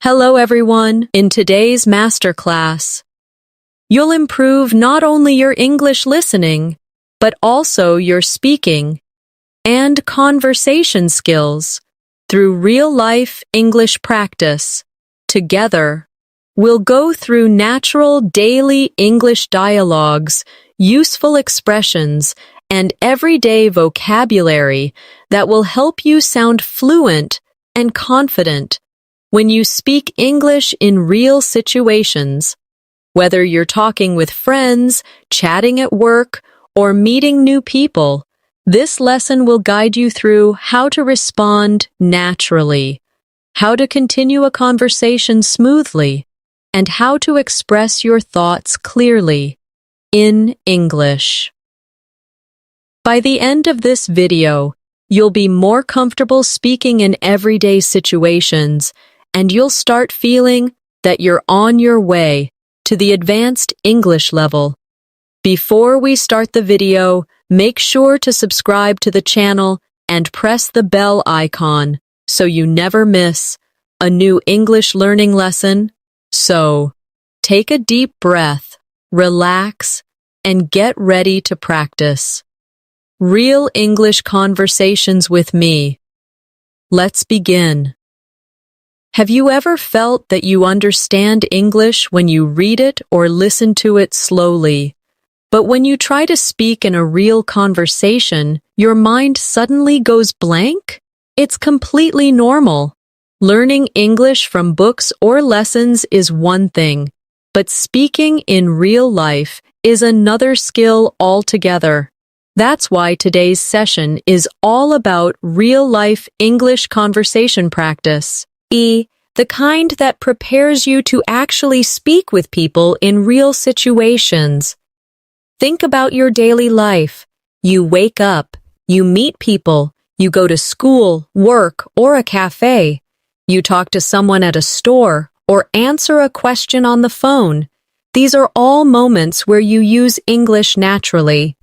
Hello everyone. In today's masterclass, you'll improve not only your English listening, but also your speaking and conversation skills through real-life English practice. Together, we'll go through natural daily English dialogues, useful expressions, and everyday vocabulary that will help you sound fluent and confident when you speak English in real situations. Whether you're talking with friends, chatting at work, or meeting new people, this lesson will guide you through how to respond naturally, how to continue a conversation smoothly, and how to express your thoughts clearly in English. By the end of this video, you'll be more comfortable speaking in everyday situations, and you'll start feeling that you're on your way to the advanced English level. Before we start the video, make sure to subscribe to the channel and press the bell icon so you never miss a new English learning lesson. So, take a deep breath, relax, and get ready to practice real English conversations with me. Let's begin. Have you ever felt that you understand English when you read it or listen to it slowly, but when you try to speak in a real conversation, your mind suddenly goes blank? It's completely normal. Learning English from books or lessons is one thing, but speaking in real life is another skill altogether. That's why today's session is all about real-life English conversation practice. The kind that prepares you to actually speak with people in real situations. Think about your daily life. You wake up, you meet people, you go to school, work, or a cafe. You talk to someone at a store or answer a question on the phone. These are all moments where you use English naturally.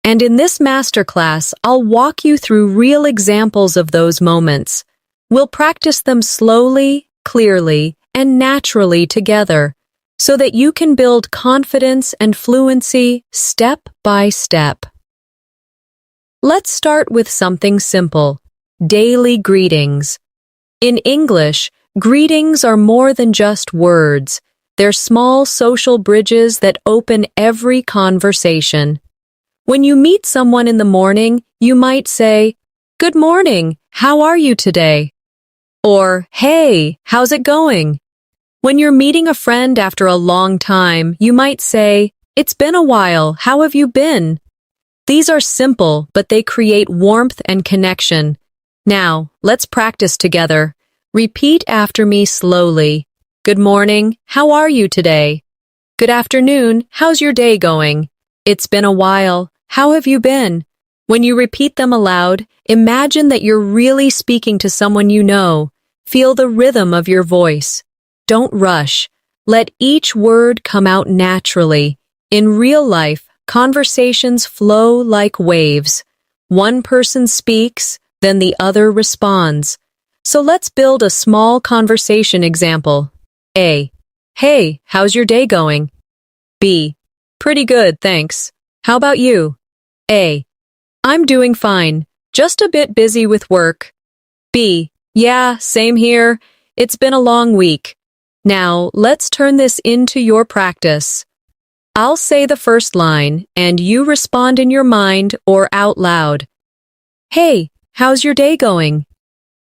And in this masterclass, I'll walk you through real examples of those moments. We'll practice them slowly, clearly, and naturally together so that you can build confidence and fluency step by step. Let's start with something simple: daily greetings. In English, greetings are more than just words. They're small social bridges that open every conversation. When you meet someone in the morning, you might say, "Good morning, how are you today?" Or, "Hey, how's it going?" When you're meeting a friend after a long time, you might say, "It's been a while, how have you been?" These are simple, but they create warmth and connection. Now, let's practice together. Repeat after me slowly. Good morning, how are you today? Good afternoon, how's your day going? It's been a while, how have you been? When you repeat them aloud, imagine that you're really speaking to someone you know. Feel the rhythm of your voice. Don't rush. Let each word come out naturally. In real life, conversations flow like waves. One person speaks, then the other responds. So let's build a small conversation example. A. Hey, how's your day going? B. Pretty good, thanks. How about you? A. I'm doing fine, just a bit busy with work. B. Yeah, same here. It's been a long week. Now, let's turn this into your practice. I'll say the first line, and you respond in your mind or out loud. Hey, how's your day going?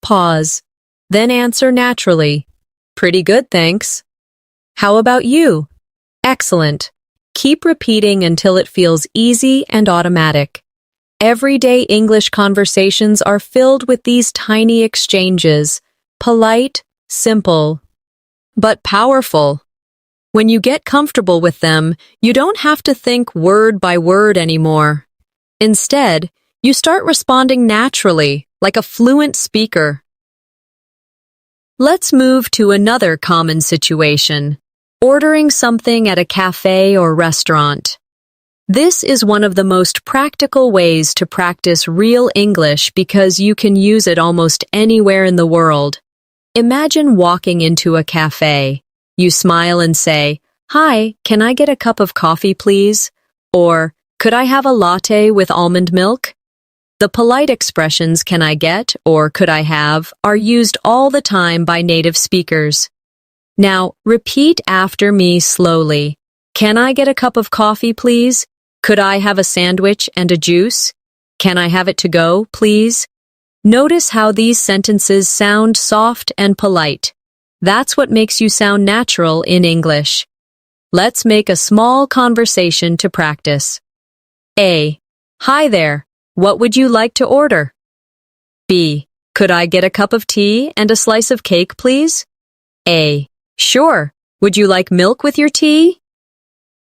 Pause. Then answer naturally. Pretty good, thanks. How about you? Excellent. Keep repeating until it feels easy and automatic. Everyday English conversations are filled with these tiny exchanges, polite, simple, but powerful. When you get comfortable with them, you don't have to think word by word anymore. Instead, you start responding naturally, like a fluent speaker. Let's move to another common situation: ordering something at a cafe or restaurant. This is one of the most practical ways to practice real English because you can use it almost anywhere in the world. Imagine walking into a cafe. You smile and say, "Hi, can I get a cup of coffee, please?" Or, "Could I have a latte with almond milk?" The polite expressions "can I get" or "could I have" are used all the time by native speakers. Now, repeat after me slowly. Can I get a cup of coffee, please? Could I have a sandwich and a juice? Can I have it to go, please? Notice how these sentences sound soft and polite. That's what makes you sound natural in English. Let's make a small conversation to practice. A. Hi there. What would you like to order? B. Could I get a cup of tea and a slice of cake, please? A. Sure. Would you like milk with your tea?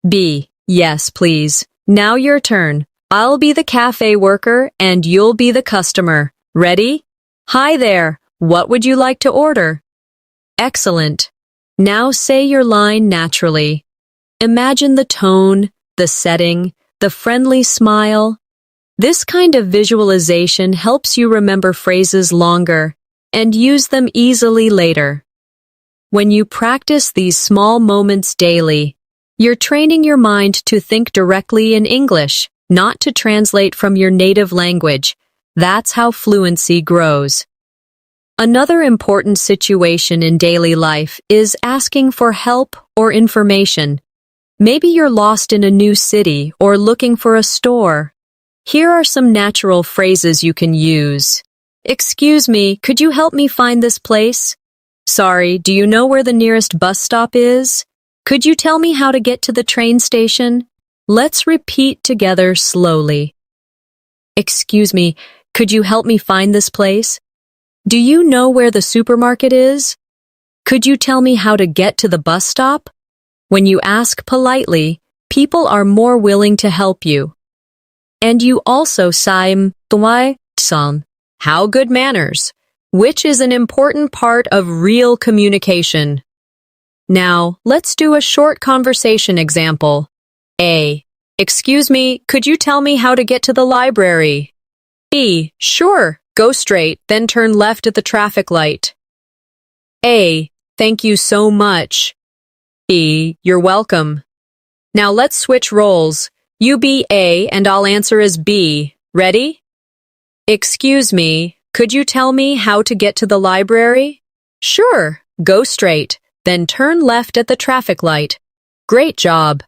B. Yes, please. Now your turn. I'll be the cafe worker and you'll be the customer. Ready? Hi there. What would you like to order? Excellent. Now say your line naturally. Imagine the tone, the setting, the friendly smile. This kind of visualization helps you remember phrases longer and use them easily later. When you practice these small moments daily, you're training your mind to think directly in English, not to translate from your native language. That's how fluency grows. Another important situation in daily life is asking for help or information. Maybe you're lost in a new city or looking for a store. Here are some natural phrases you can use. Excuse me, could you help me find this place? Sorry, do you know where the nearest bus stop is? Could you tell me how to get to the train station? Let's repeat together slowly. Excuse me, could you help me find this place? Do you know where the supermarket is? Could you tell me how to get to the bus stop? When you ask politely, people are more willing to help you. And you also say how good manners, which is an important part of real communication. Now, let's do a short conversation example. A. Excuse me, could you tell me how to get to the library? B. Sure, go straight, then turn left at the traffic light. A. Thank you so much. B. You're welcome. Now let's switch roles. You be A and I'll answer as B. Ready? Excuse me, could you tell me how to get to the library? Sure, go straight, then turn left at the traffic light. Great job.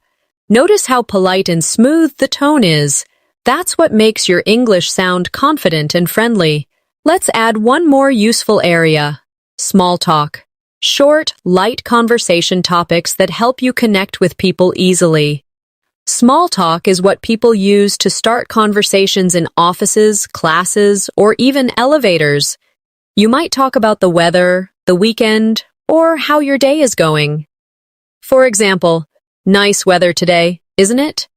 Notice how polite and smooth the tone is. That's what makes your English sound confident and friendly. Let's add one more useful area. Small talk. Short, light conversation topics that help you connect with people easily. Small talk is what people use to start conversations in offices, classes, or even elevators. You might talk about the weather, the weekend, or how your day is going. For example, nice weather today, isn't it?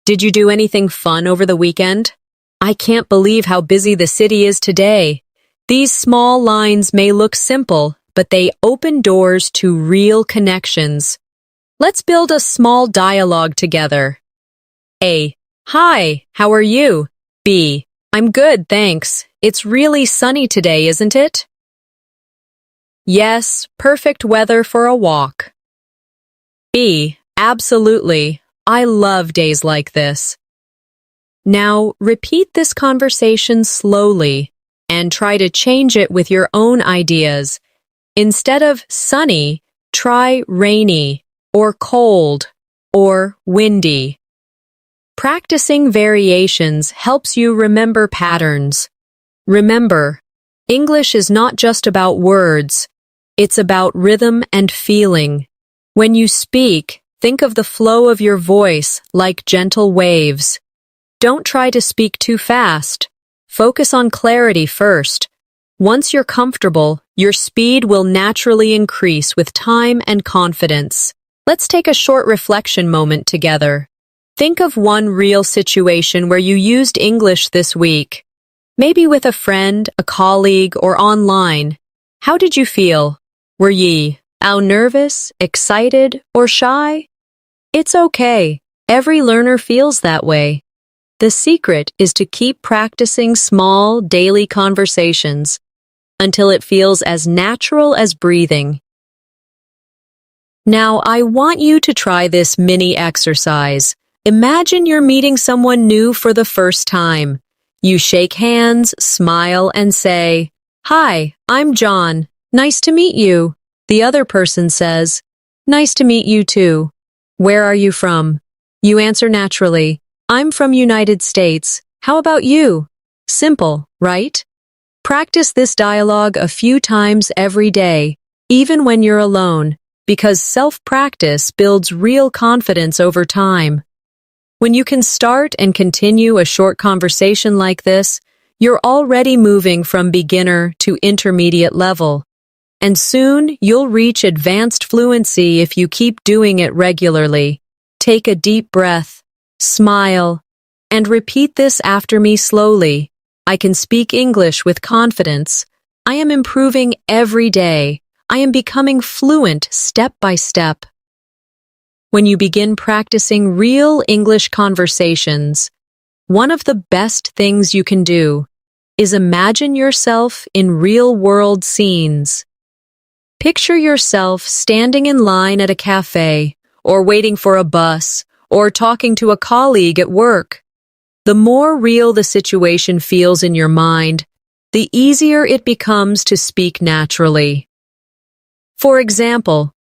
Did you do anything fun over the weekend? I can't believe how busy the city is today. These small lines may look simple, but they open doors to real connections. Let's build a small dialogue together. A. Hi, how are you? B. I'm good, thanks. It's really sunny today, isn't it? Yes, perfect weather for a walk. B. Absolutely. I love days like this. Now, repeat this conversation slowly and try to change it with your own ideas. Instead of sunny, try rainy, or cold, or windy. Practicing variations helps you remember patterns. Remember, English is not just about words. It's about rhythm and feeling. When you speak, think of the flow of your voice like gentle waves. Don't try to speak too fast. Focus on clarity first. Once you're comfortable, your speed will naturally increase with time and confidence. Let's take a short reflection moment together. Think of one real situation where you used English this week. Maybe with a friend, a colleague, or online. How did you feel? Were ye nervous, excited, or shy? It's okay. Every learner feels that way. The secret is to keep practicing small, daily conversations until it feels as natural as breathing. Now, I want you to try this mini exercise. Imagine you're meeting someone new for the first time. You shake hands, smile, and say, "Hi, I'm John. Nice to meet you." The other person says, "Nice to meet you too. Where are you from?" You answer naturally, "I'm from United States. How about you?" Simple, right? Practice this dialogue a few times every day, even when you're alone, because self-practice builds real confidence over time. When you can start and continue a short conversation like this, you're already moving from beginner to intermediate level. And soon, you'll reach advanced fluency if you keep doing it regularly. Take a deep breath, smile, and repeat this after me slowly. I can speak English with confidence. I am improving every day. I am becoming fluent step by step. When you begin practicing real English conversations, one of the best things you can do is imagine yourself in real-world scenes. Picture yourself standing in line at a cafe, or waiting for a bus, or talking to a colleague at work. The more real the situation feels in your mind, the easier it becomes to speak naturally. For example,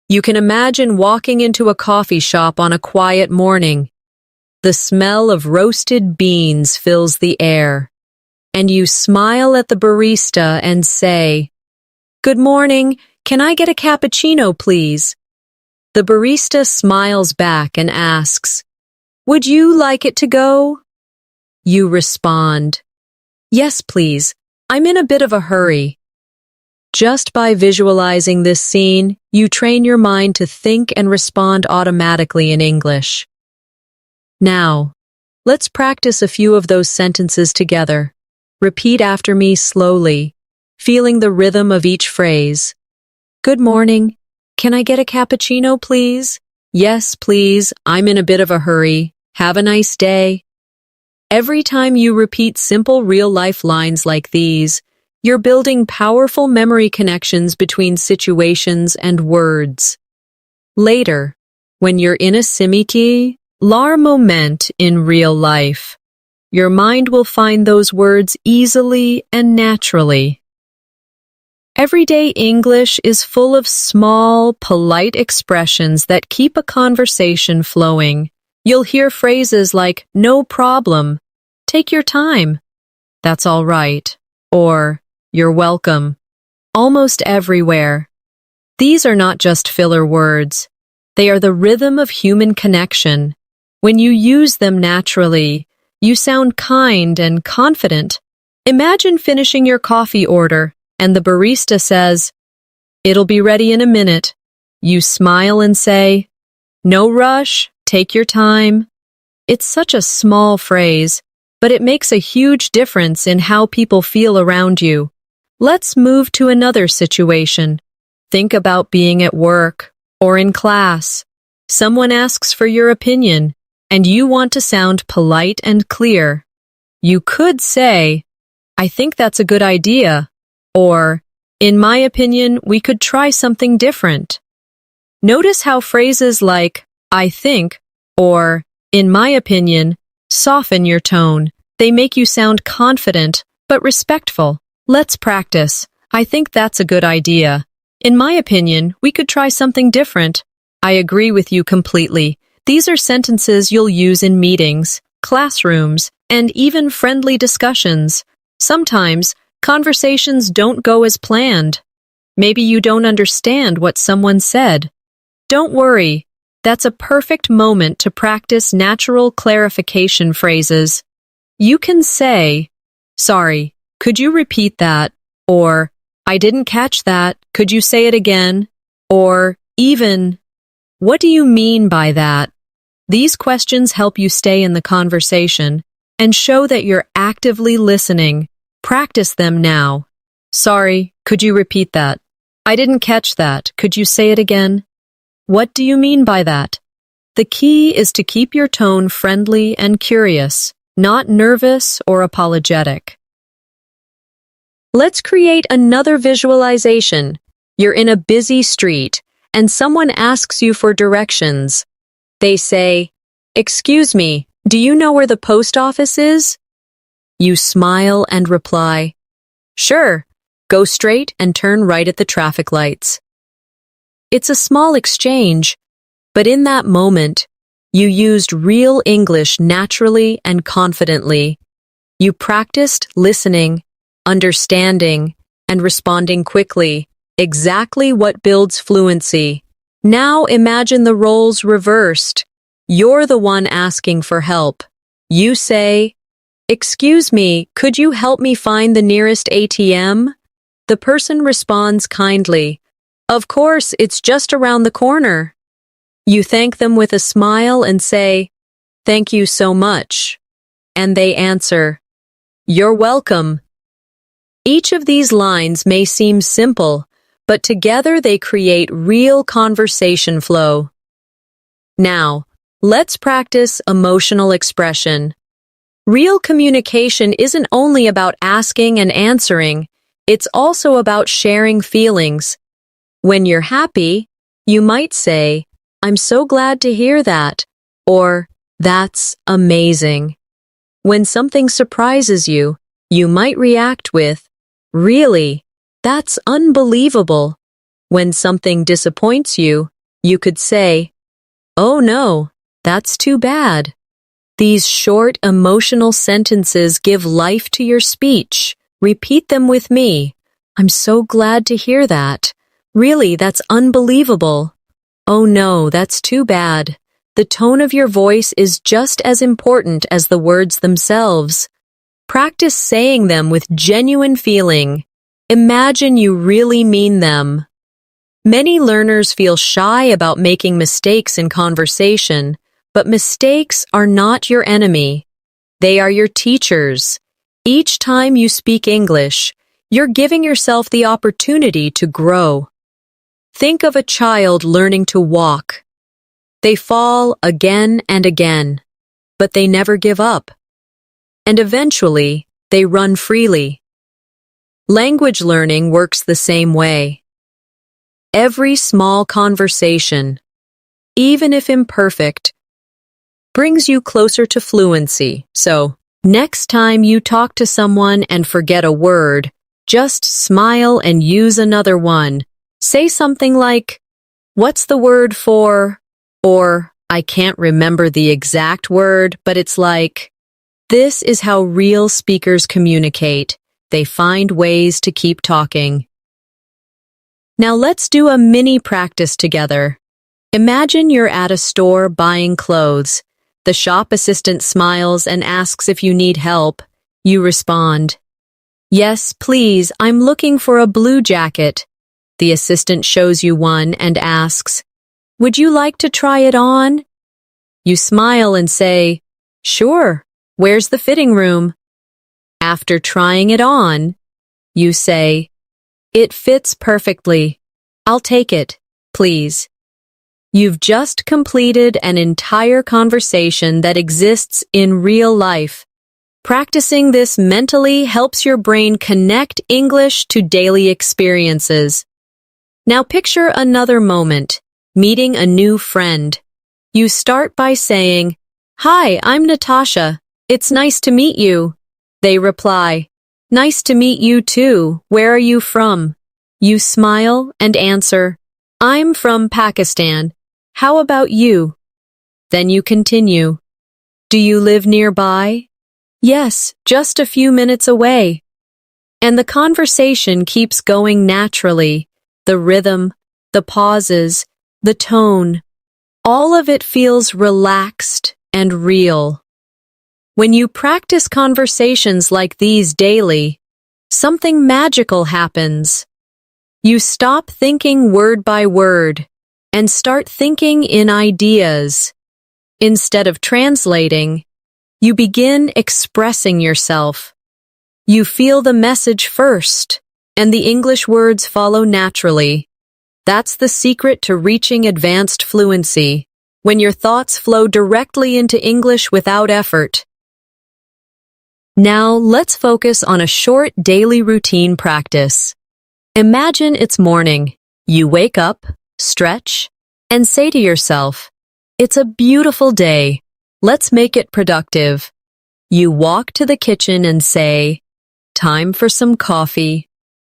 you can imagine walking into a coffee shop on a quiet morning. The smell of roasted beans fills the air, and you smile at the barista and say, "Good morning, can I get a cappuccino, please?" The barista smiles back and asks, "Would you like it to go?" You respond, "Yes, please. I'm in a bit of a hurry." Just by visualizing this scene, you train your mind to think and respond automatically in English. Now, let's practice a few of those sentences together. Repeat after me slowly, feeling the rhythm of each phrase. "Good morning. Can I get a cappuccino, please?" "Yes, please. I'm in a bit of a hurry. Have a nice day." Every time you repeat simple real-life lines like these, you're building powerful memory connections between situations and words. Later, when you're in a simiti, lar moment in real life, your mind will find those words easily and naturally. Everyday English is full of small, polite expressions that keep a conversation flowing. You'll hear phrases like, "No problem," "Take your time," "That's all right," or "You're welcome," almost everywhere. These are not just filler words. They are the rhythm of human connection. When you use them naturally, you sound kind and confident. Imagine finishing your coffee order, and the barista says, "It'll be ready in a minute." You smile and say, "No rush, take your time." It's such a small phrase, but it makes a huge difference in how people feel around you. Let's move to another situation. Think about being at work or in class. Someone asks for your opinion, and you want to sound polite and clear. You could say, "I think that's a good idea," or, "In my opinion, we could try something different." Notice how phrases like, "I think," or, "In my opinion," soften your tone. They make you sound confident, but respectful. Let's practice. "I think that's a good idea." "In my opinion, we could try something different." "I agree with you completely." These are sentences you'll use in meetings, classrooms, and even friendly discussions. Sometimes, conversations don't go as planned. Maybe you don't understand what someone said. Don't worry. That's a perfect moment to practice natural clarification phrases. You can say, "Sorry, could you repeat that?" Or, "I didn't catch that. Could you say it again?" Or, even, "What do you mean by that?" These questions help you stay in the conversation and show that you're actively listening. Practice them now. "Sorry, could you repeat that?" "I didn't catch that. Could you say it again?" "What do you mean by that?" The key is to keep your tone friendly and curious, not nervous or apologetic. Let's create another visualization. You're in a busy street, and someone asks you for directions. They say, "Excuse me, do you know where the post office is?" You smile and reply, "Sure, go straight and turn right at the traffic lights." It's a small exchange, but in that moment, you used real English naturally and confidently. You practiced listening, understanding, and responding quickly, exactly what builds fluency. Now imagine the roles reversed. You're the one asking for help. You say, "Excuse me, could you help me find the nearest ATM?" The person responds kindly, "Of course, it's just around the corner." You thank them with a smile and say, "Thank you so much." And they answer, "You're welcome." Each of these lines may seem simple, but together they create real conversation flow. Now, let's practice emotional expression. Real communication isn't only about asking and answering, it's also about sharing feelings. When you're happy, you might say, "I'm so glad to hear that," or "That's amazing." When something surprises you, you might react with, "Really? That's unbelievable." When something disappoints you, you could say, "Oh no, that's too bad." These short emotional sentences give life to your speech. Repeat them with me. "I'm so glad to hear that." "Really, that's unbelievable." "Oh no, that's too bad." The tone of your voice is just as important as the words themselves. Practice saying them with genuine feeling. Imagine you really mean them. Many learners feel shy about making mistakes in conversation, but mistakes are not your enemy. They are your teachers. Each time you speak English, you're giving yourself the opportunity to grow. Think of a child learning to walk. They fall again and again, but they never give up. And eventually, they run freely. Language learning works the same way. Every small conversation, even if imperfect, brings you closer to fluency. So, next time you talk to someone and forget a word, just smile and use another one. Say something like, "What's the word for?" Or, "I can't remember the exact word, but it's like." This is how real speakers communicate. They find ways to keep talking. Now let's do a mini practice together. Imagine you're at a store buying clothes. The shop assistant smiles and asks if you need help. You respond, "Yes, please, I'm looking for a blue jacket." The assistant shows you one and asks, "Would you like to try it on?" You smile and say, "Sure, where's the fitting room?" After trying it on, you say, "It fits perfectly. I'll take it, please." You've just completed an entire conversation that exists in real life. Practicing this mentally helps your brain connect English to daily experiences. Now picture another moment, meeting a new friend. You start by saying, "Hi, I'm Natasha. It's nice to meet you." They reply, "Nice to meet you too. Where are you from?" You smile and answer, "I'm from Pakistan. How about you?" Then you continue, "Do you live nearby?" "Yes, just a few minutes away." And the conversation keeps going naturally. The rhythm, the pauses, the tone, all of it feels relaxed and real. When you practice conversations like these daily, something magical happens. You stop thinking word by word and start thinking in ideas. Instead of translating, you begin expressing yourself. You feel the message first, and the English words follow naturally. That's the secret to reaching advanced fluency, when your thoughts flow directly into English without effort. Now, let's focus on a short daily routine practice. Imagine it's morning. You wake up, stretch, and say to yourself, "It's a beautiful day. Let's make it productive." You walk to the kitchen and say, "Time for some coffee."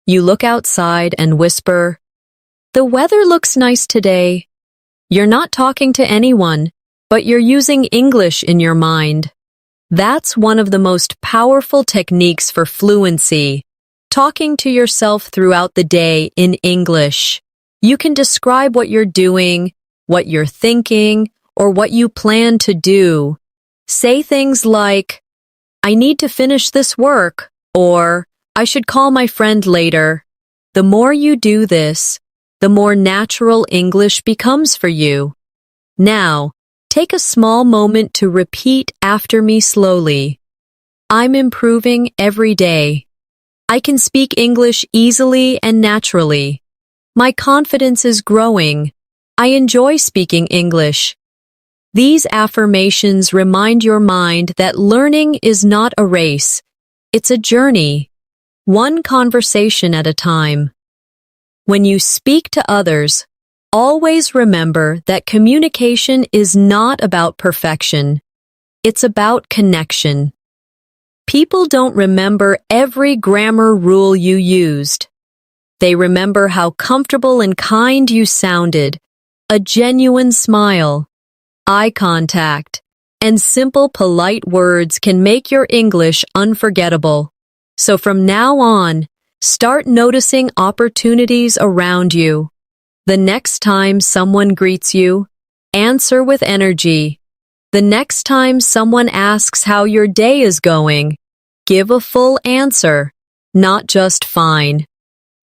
You look outside and whisper, "The weather looks nice today." You're not talking to anyone, but you're using English in your mind. That's one of the most powerful techniques for fluency, talking to yourself throughout the day in English. You can describe what you're doing, what you're thinking, or what you plan to do. Say things like, "I need to finish this work," or "I should call my friend later." The more you do this, the more natural English becomes for you. Now, take a small moment to repeat after me slowly. I'm improving every day. I can speak English easily and naturally. My confidence is growing. I enjoy speaking English. These affirmations remind your mind that learning is not a race. It's a journey, one conversation at a time. When you speak to others, always remember that communication is not about perfection. It's about connection. People don't remember every grammar rule you used. They remember how comfortable and kind you sounded, a genuine smile, eye contact, and simple polite words can make your English unforgettable. So from now on, start noticing opportunities around you. The next time someone greets you, answer with energy. The next time someone asks how your day is going, give a full answer, not just fine.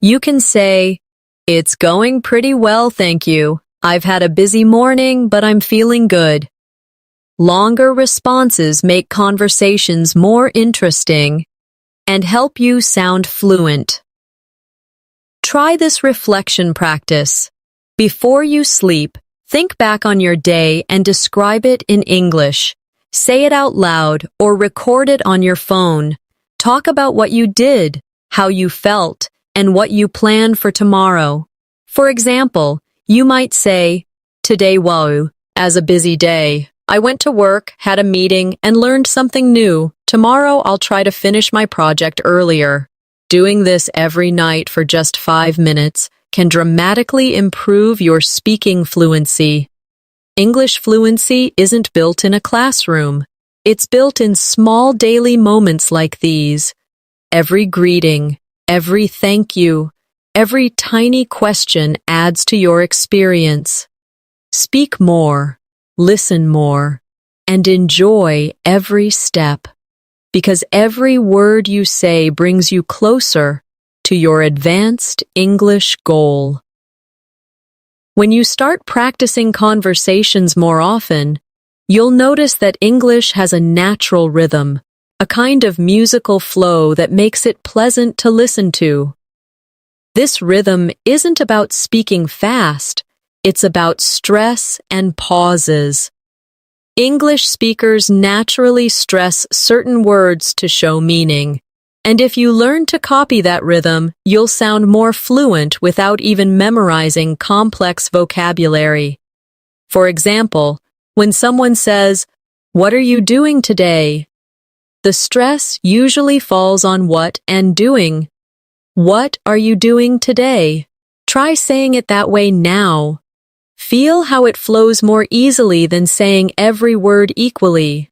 You can say, "It's going pretty well, thank you. I've had a busy morning, but I'm feeling good." Longer responses make conversations more interesting and help you sound fluent. Try this reflection practice. Before you sleep, think back on your day and describe it in English. Say it out loud or record it on your phone. Talk about what you did, how you felt, and what you plan for tomorrow. For example, you might say, "Today as a busy day. I went to work, had a meeting, and learned something new. Tomorrow I'll try to finish my project earlier." Doing this every night for just 5 minutes can dramatically improve your speaking fluency. English fluency isn't built in a classroom. It's built in small daily moments like these. Every greeting, every thank you, every tiny question adds to your experience. Speak more, listen more, and enjoy every step, because every word you say brings you closer to your advanced English goal. When you start practicing conversations more often, you'll notice that English has a natural rhythm, a kind of musical flow that makes it pleasant to listen to. This rhythm isn't about speaking fast, it's about stress and pauses. English speakers naturally stress certain words to show meaning. And if you learn to copy that rhythm, you'll sound more fluent without even memorizing complex vocabulary. For example, when someone says, "What are you doing today?" the stress usually falls on what and doing. What are you doing today? Try saying it that way now. Feel how it flows more easily than saying every word equally.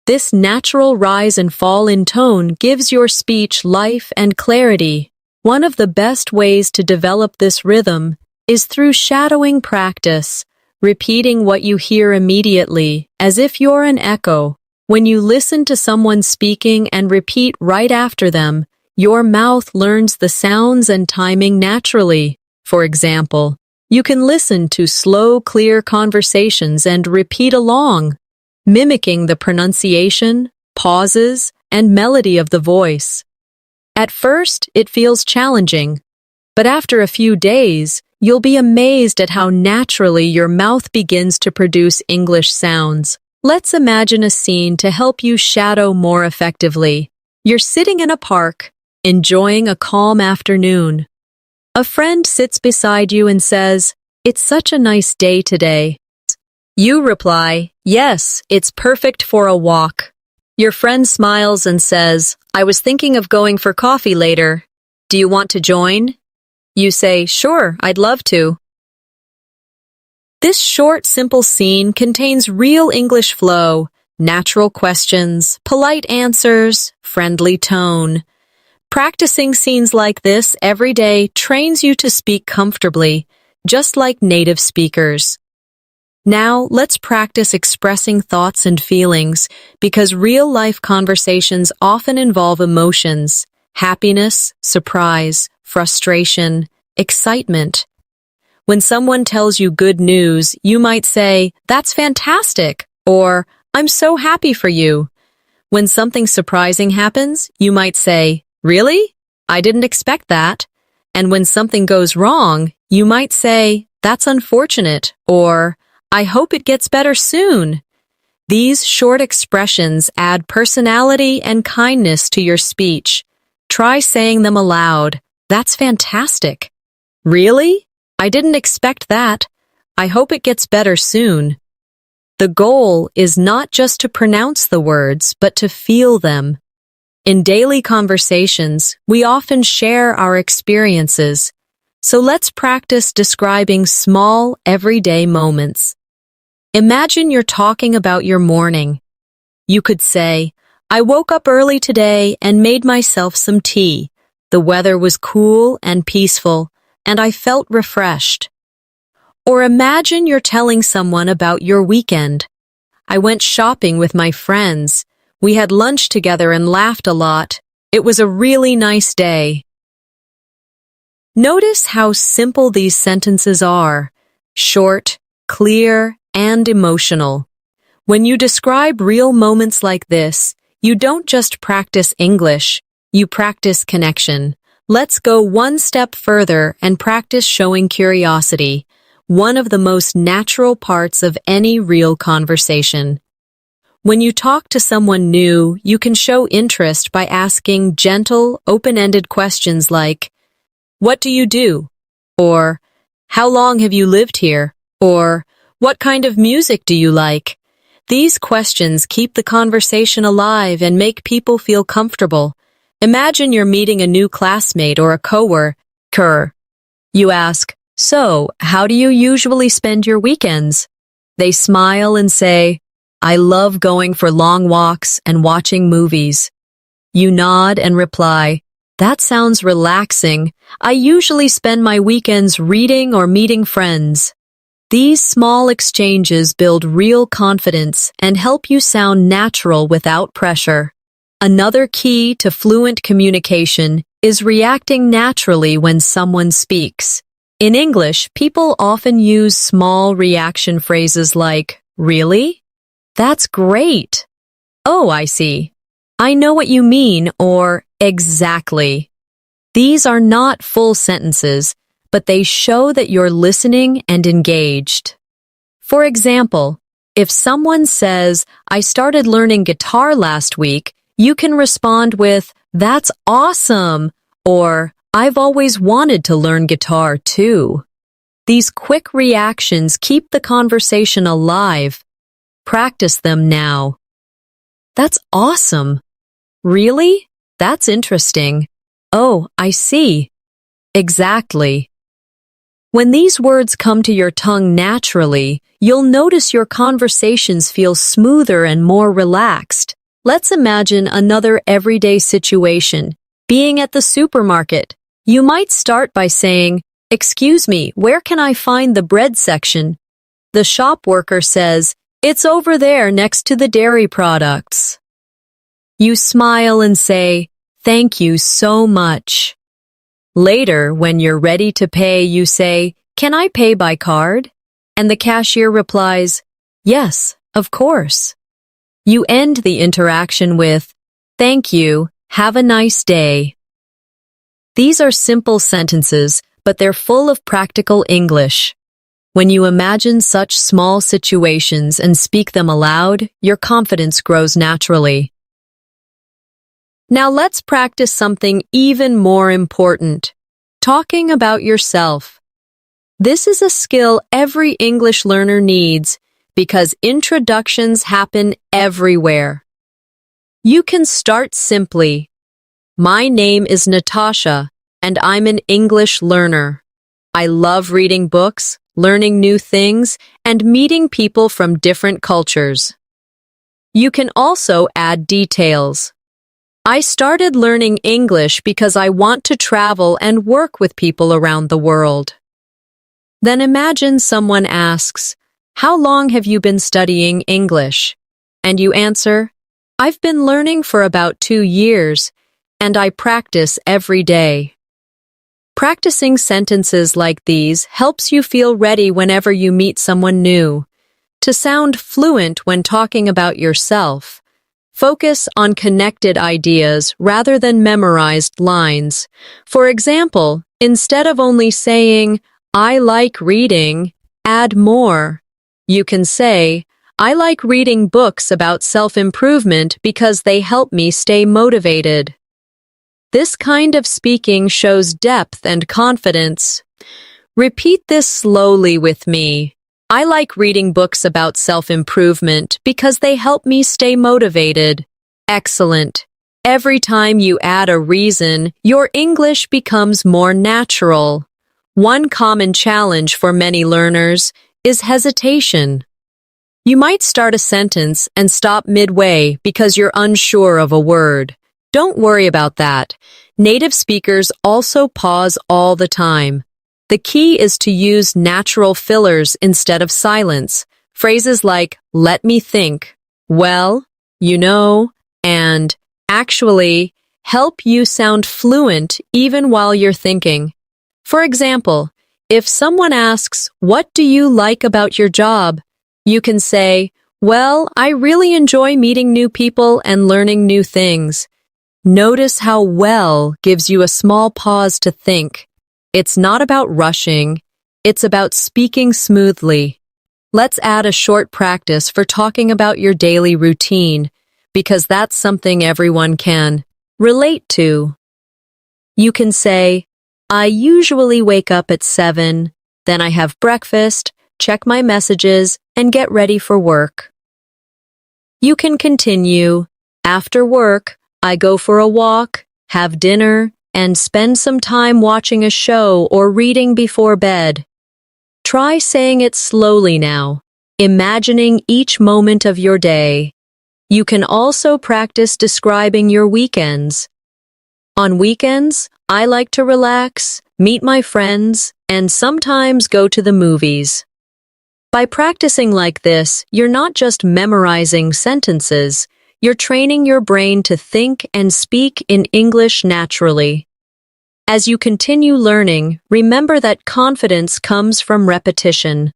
This natural rise and fall in tone gives your speech life and clarity. One of the best ways to develop this rhythm is through shadowing practice, repeating what you hear immediately, as if you're an echo. When you listen to someone speaking and repeat right after them, your mouth learns the sounds and timing naturally. For example, you can listen to slow, clear conversations and repeat along, mimicking the pronunciation, pauses, and melody of the voice. At first, it feels challenging, but after a few days, you'll be amazed at how naturally your mouth begins to produce English sounds. Let's imagine a scene to help you shadow more effectively. You're sitting in a park, enjoying a calm afternoon. A friend sits beside you and says, "It's such a nice day today." You reply, "Yes, it's perfect for a walk." Your friend smiles and says, "I was thinking of going for coffee later. Do you want to join?" You say, "Sure, I'd love to." This short, simple scene contains real English flow, natural questions, polite answers, friendly tone. Practicing scenes like this every day trains you to speak comfortably, just like native speakers. Now, let's practice expressing thoughts and feelings because real-life conversations often involve emotions, happiness, surprise, frustration, excitement. When someone tells you good news, you might say, "That's fantastic," or "I'm so happy for you." When something surprising happens, you might say, "Really? I didn't expect that." And when something goes wrong, you might say, "That's unfortunate," or "I hope it gets better soon." These short expressions add personality and kindness to your speech. Try saying them aloud. "That's fantastic." "Really? I didn't expect that. I hope it gets better soon." The goal is not just to pronounce the words, but to feel them. In daily conversations, we often share our experiences. So let's practice describing small, everyday moments. Imagine you're talking about your morning. You could say, "I woke up early today and made myself some tea. The weather was cool and peaceful, and I felt refreshed." Or imagine you're telling someone about your weekend. "I went shopping with my friends. We had lunch together and laughed a lot. It was a really nice day." Notice how simple these sentences are: short, clear, and emotional. When you describe real moments like this, you don't just practice English, you practice connection. Let's go one step further and practice showing curiosity, one of the most natural parts of any real conversation. When you talk to someone new, you can show interest by asking gentle, open-ended questions like, "What do you do?" Or, "How long have you lived here?" Or, "What kind of music do you like?" These questions keep the conversation alive and make people feel comfortable. Imagine you're meeting a new classmate or a coworker. You ask, "So, how do you usually spend your weekends?" They smile and say, "I love going for long walks and watching movies." You nod and reply, "That sounds relaxing. I usually spend my weekends reading or meeting friends." These small exchanges build real confidence and help you sound natural without pressure. Another key to fluent communication is reacting naturally when someone speaks. In English, people often use small reaction phrases like, "Really? That's great. Oh, I see. I know what you mean," or "Exactly." These are not full sentences, but they show that you're listening and engaged. For example, if someone says, "I started learning guitar last week," you can respond with, "That's awesome," or "I've always wanted to learn guitar too." These quick reactions keep the conversation alive. Practice them now. "That's awesome." "Really? That's interesting." "Oh, I see." "Exactly." When these words come to your tongue naturally, you'll notice your conversations feel smoother and more relaxed. Let's imagine another everyday situation. Being at the supermarket, you might start by saying, "Excuse me, where can I find the bread section?" The shop worker says, "It's over there next to the dairy products." You smile and say, "Thank you so much." Later, when you're ready to pay, you say, "Can I pay by card?" And the cashier replies, "Yes, of course." You end the interaction with, "Thank you, have a nice day." These are simple sentences, but they're full of practical English. When you imagine such small situations and speak them aloud, your confidence grows naturally. Now let's practice something even more important, talking about yourself. This is a skill every English learner needs because introductions happen everywhere. You can start simply. My name is Natasha, and I'm an English learner. I love reading books, learning new things, and meeting people from different cultures. You can also add details. I started learning English because I want to travel and work with people around the world. Then imagine someone asks, "How long have you been studying English?" And you answer, "I've been learning for about 2 years, and I practice every day." Practicing sentences like these helps you feel ready whenever you meet someone new. To sound fluent when talking about yourself, focus on connected ideas rather than memorized lines. For example, instead of only saying, "I like reading," add more. You can say, "I like reading books about self-improvement because they help me stay motivated." This kind of speaking shows depth and confidence. Repeat this slowly with me. I like reading books about self-improvement because they help me stay motivated. Excellent. Every time you add a reason, your English becomes more natural. One common challenge for many learners is hesitation. You might start a sentence and stop midway because you're unsure of a word. Don't worry about that. Native speakers also pause all the time. The key is to use natural fillers instead of silence. Phrases like, "let me think," "well," "you know," and "actually" help you sound fluent even while you're thinking. For example, if someone asks, "What do you like about your job?" you can say, "Well, I really enjoy meeting new people and learning new things." Notice how "well" gives you a small pause to think. It's not about rushing, it's about speaking smoothly. Let's add a short practice for talking about your daily routine, because that's something everyone can relate to. You can say, "I usually wake up at 7, then I have breakfast, check my messages, and get ready for work." You can continue, "After work, I go for a walk, have dinner, and spend some time watching a show or reading before bed." Try saying it slowly now, imagining each moment of your day. You can also practice describing your weekends. On weekends, I like to relax, meet my friends, and sometimes go to the movies. By practicing like this, you're not just memorizing sentences, you're training your brain to think and speak in English naturally. As you continue learning, remember that confidence comes from repetition.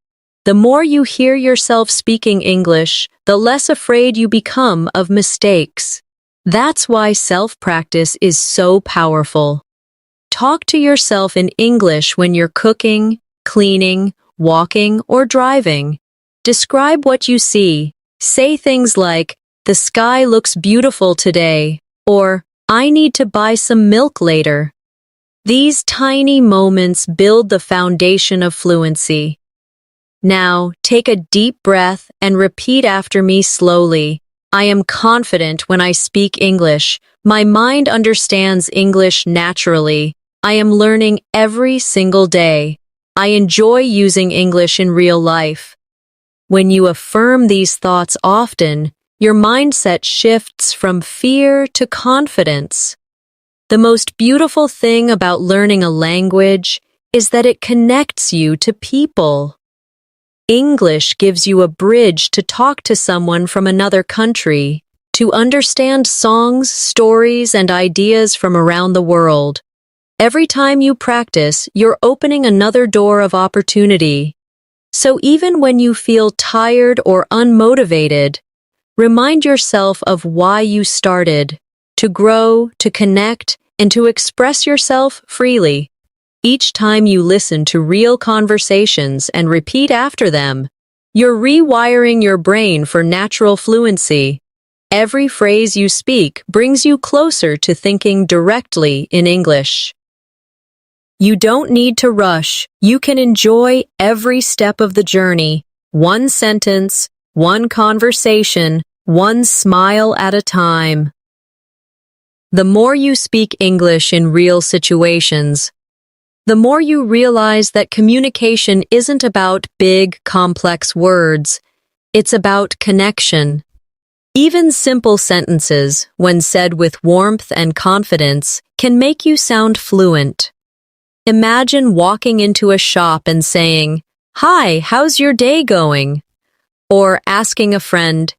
The more you hear yourself speaking English, the less afraid you become of mistakes. That's why self-practice is so powerful. Talk to yourself in English when you're cooking, cleaning, walking, or driving. Describe what you see. Say things like, "The sky looks beautiful today," or "I need to buy some milk later." These tiny moments build the foundation of fluency. Now, take a deep breath and repeat after me slowly. I am confident when I speak English. My mind understands English naturally. I am learning every single day. I enjoy using English in real life. When you affirm these thoughts often, your mindset shifts from fear to confidence. The most beautiful thing about learning a language is that it connects you to people. English gives you a bridge to talk to someone from another country, to understand songs, stories, and ideas from around the world. Every time you practice, you're opening another door of opportunity. So even when you feel tired or unmotivated, remind yourself of why you started, to grow, to connect, and to express yourself freely. Each time you listen to real conversations and repeat after them, you're rewiring your brain for natural fluency. Every phrase you speak brings you closer to thinking directly in English. You don't need to rush. You can enjoy every step of the journey. One sentence, one conversation, one smile at a time. The more you speak English in real situations, the more you realize that communication isn't about big, complex words. It's about connection. Even simple sentences, when said with warmth and confidence, can make you sound fluent. Imagine walking into a shop and saying, "Hi, how's your day going?" Or asking a friend,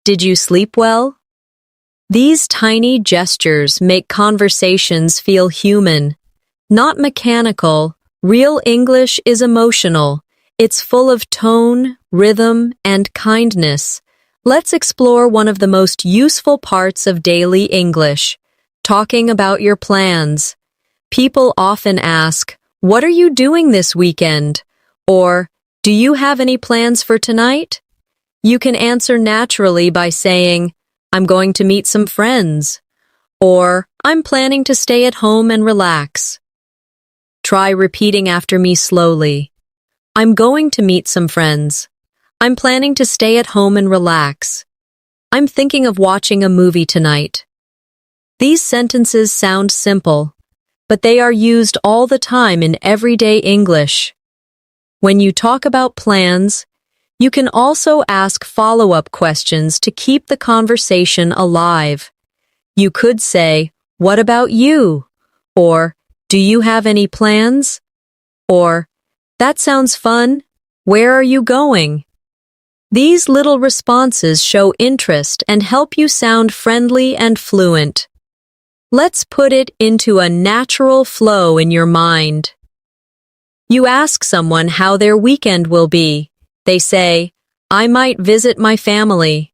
"Did you sleep well?" These tiny gestures make conversations feel human, not mechanical. Real English is emotional. It's full of tone, rhythm, and kindness. Let's explore one of the most useful parts of daily English, talking about your plans. People often ask, "What are you doing this weekend?" Or, "Do you have any plans for tonight?" You can answer naturally by saying, "I'm going to meet some friends," or "I'm planning to stay at home and relax." Try repeating after me slowly. I'm going to meet some friends. I'm planning to stay at home and relax. I'm thinking of watching a movie tonight. These sentences sound simple, but they are used all the time in everyday English. When you talk about plans, you can also ask follow-up questions to keep the conversation alive. You could say, "What about you?" Or, "Do you have any plans?" Or, "That sounds fun. Where are you going?" These little responses show interest and help you sound friendly and fluent. Let's put it into a natural flow in your mind. You ask someone how their weekend will be. They say, "I might visit my family."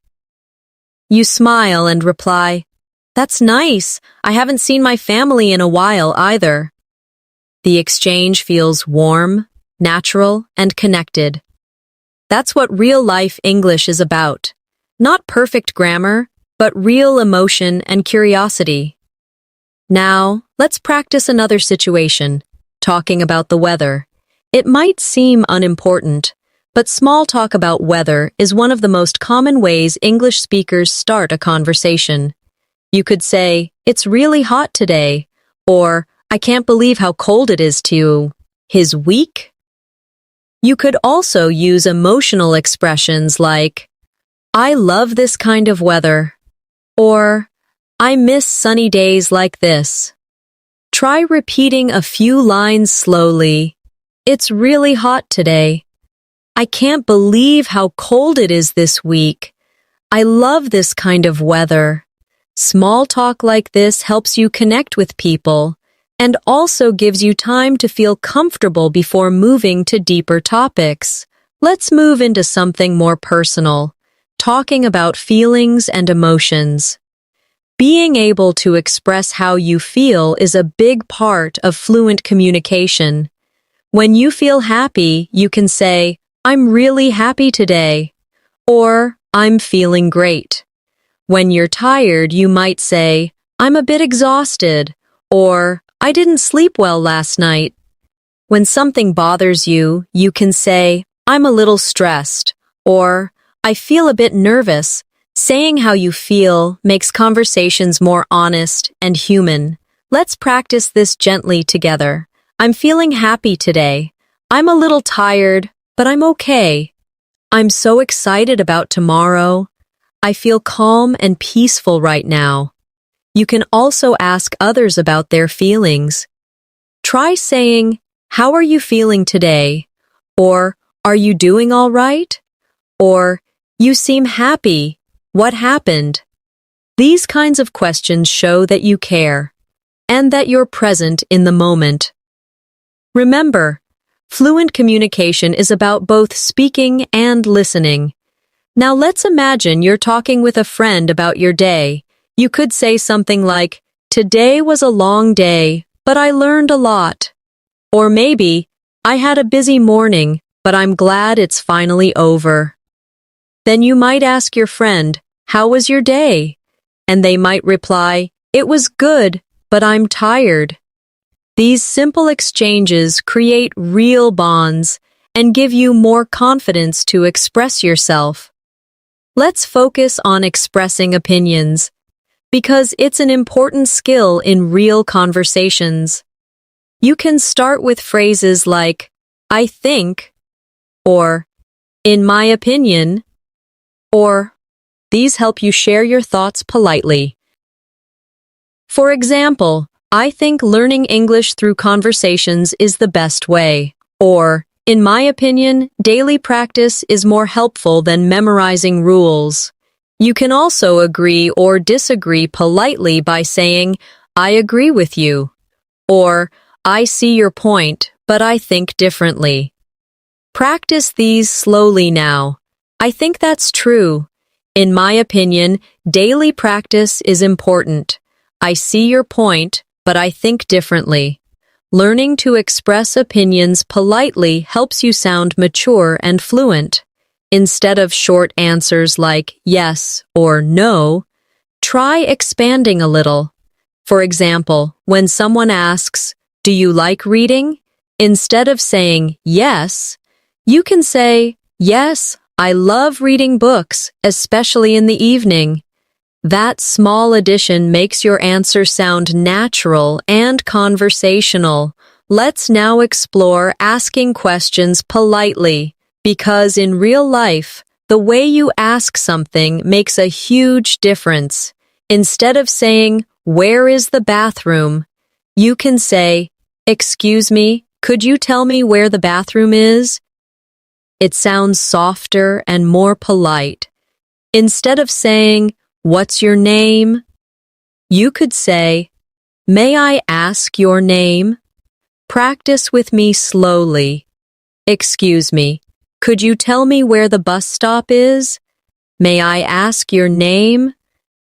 You smile and reply, "That's nice. I haven't seen my family in a while either." The exchange feels warm, natural, and connected. That's what real-life English is about. Not perfect grammar, but real emotion and curiosity. Now, let's practice another situation, talking about the weather. It might seem unimportant, but small talk about weather is one of the most common ways English speakers start a conversation. You could say, "It's really hot today," or "I can't believe how cold it is to his week." You could also use emotional expressions like, "I love this kind of weather," or "I miss sunny days like this." Try repeating a few lines slowly. "It's really hot today." "I can't believe how cold it is this week." "I love this kind of weather." Small talk like this helps you connect with people and also gives you time to feel comfortable before moving to deeper topics. Let's move into something more personal, talking about feelings and emotions. Being able to express how you feel is a big part of fluent communication. When you feel happy, you can say, "I'm really happy today," or "I'm feeling great." When you're tired, you might say, "I'm a bit exhausted," or "I didn't sleep well last night." When something bothers you, you can say, "I'm a little stressed," or "I feel a bit nervous." Saying how you feel makes conversations more honest and human. Let's practice this gently together. "I'm feeling happy today." "I'm a little tired, but I'm okay." "I'm so excited about tomorrow." "I feel calm and peaceful right now." You can also ask others about their feelings. Try saying, "How are you feeling today?" Or, "Are you doing all right?" Or, "You seem happy. What happened?" These kinds of questions show that you care and that you're present in the moment. Remember, fluent communication is about both speaking and listening. Now let's imagine you're talking with a friend about your day. You could say something like, "Today was a long day, but I learned a lot." Or maybe, I had a busy morning, but I'm glad it's finally over. Then you might ask your friend, how was your day? And they might reply, it was good, but I'm tired. These simple exchanges create real bonds and give you more confidence to express yourself. Let's focus on expressing opinions, because it's an important skill in real conversations. You can start with phrases like, I think, or, in my opinion, or, these help you share your thoughts politely. For example, I think learning English through conversations is the best way. Or, in my opinion, daily practice is more helpful than memorizing rules. You can also agree or disagree politely by saying, I agree with you. Or, I see your point, but I think differently. Practice these slowly now. I think that's true. In my opinion, daily practice is important. I see your point, but I think differently. Learning to express opinions politely helps you sound mature and fluent. Instead of short answers like yes or no, try expanding a little. For example, when someone asks, do you like reading? Instead of saying yes, you can say, yes, I love reading books, especially in the evening. That small addition makes your answer sound natural and conversational. Let's now explore asking questions politely, because in real life, the way you ask something makes a huge difference. Instead of saying, where is the bathroom? You can say, excuse me, could you tell me where the bathroom is? It sounds softer and more polite. Instead of saying, what's your name? You could say, may I ask your name? Practice with me slowly. Excuse me, could you tell me where the bus stop is? May I ask your name?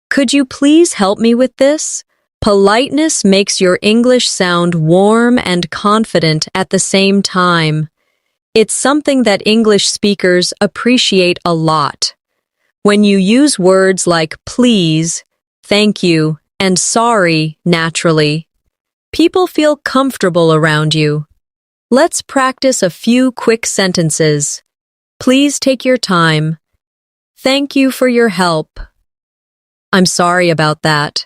Could you please help me with this? Politeness makes your English sound warm and confident at the same time. It's something that English speakers appreciate a lot. When you use words like please, thank you, and sorry naturally, people feel comfortable around you. Let's practice a few quick sentences. Please take your time. Thank you for your help. I'm sorry about that.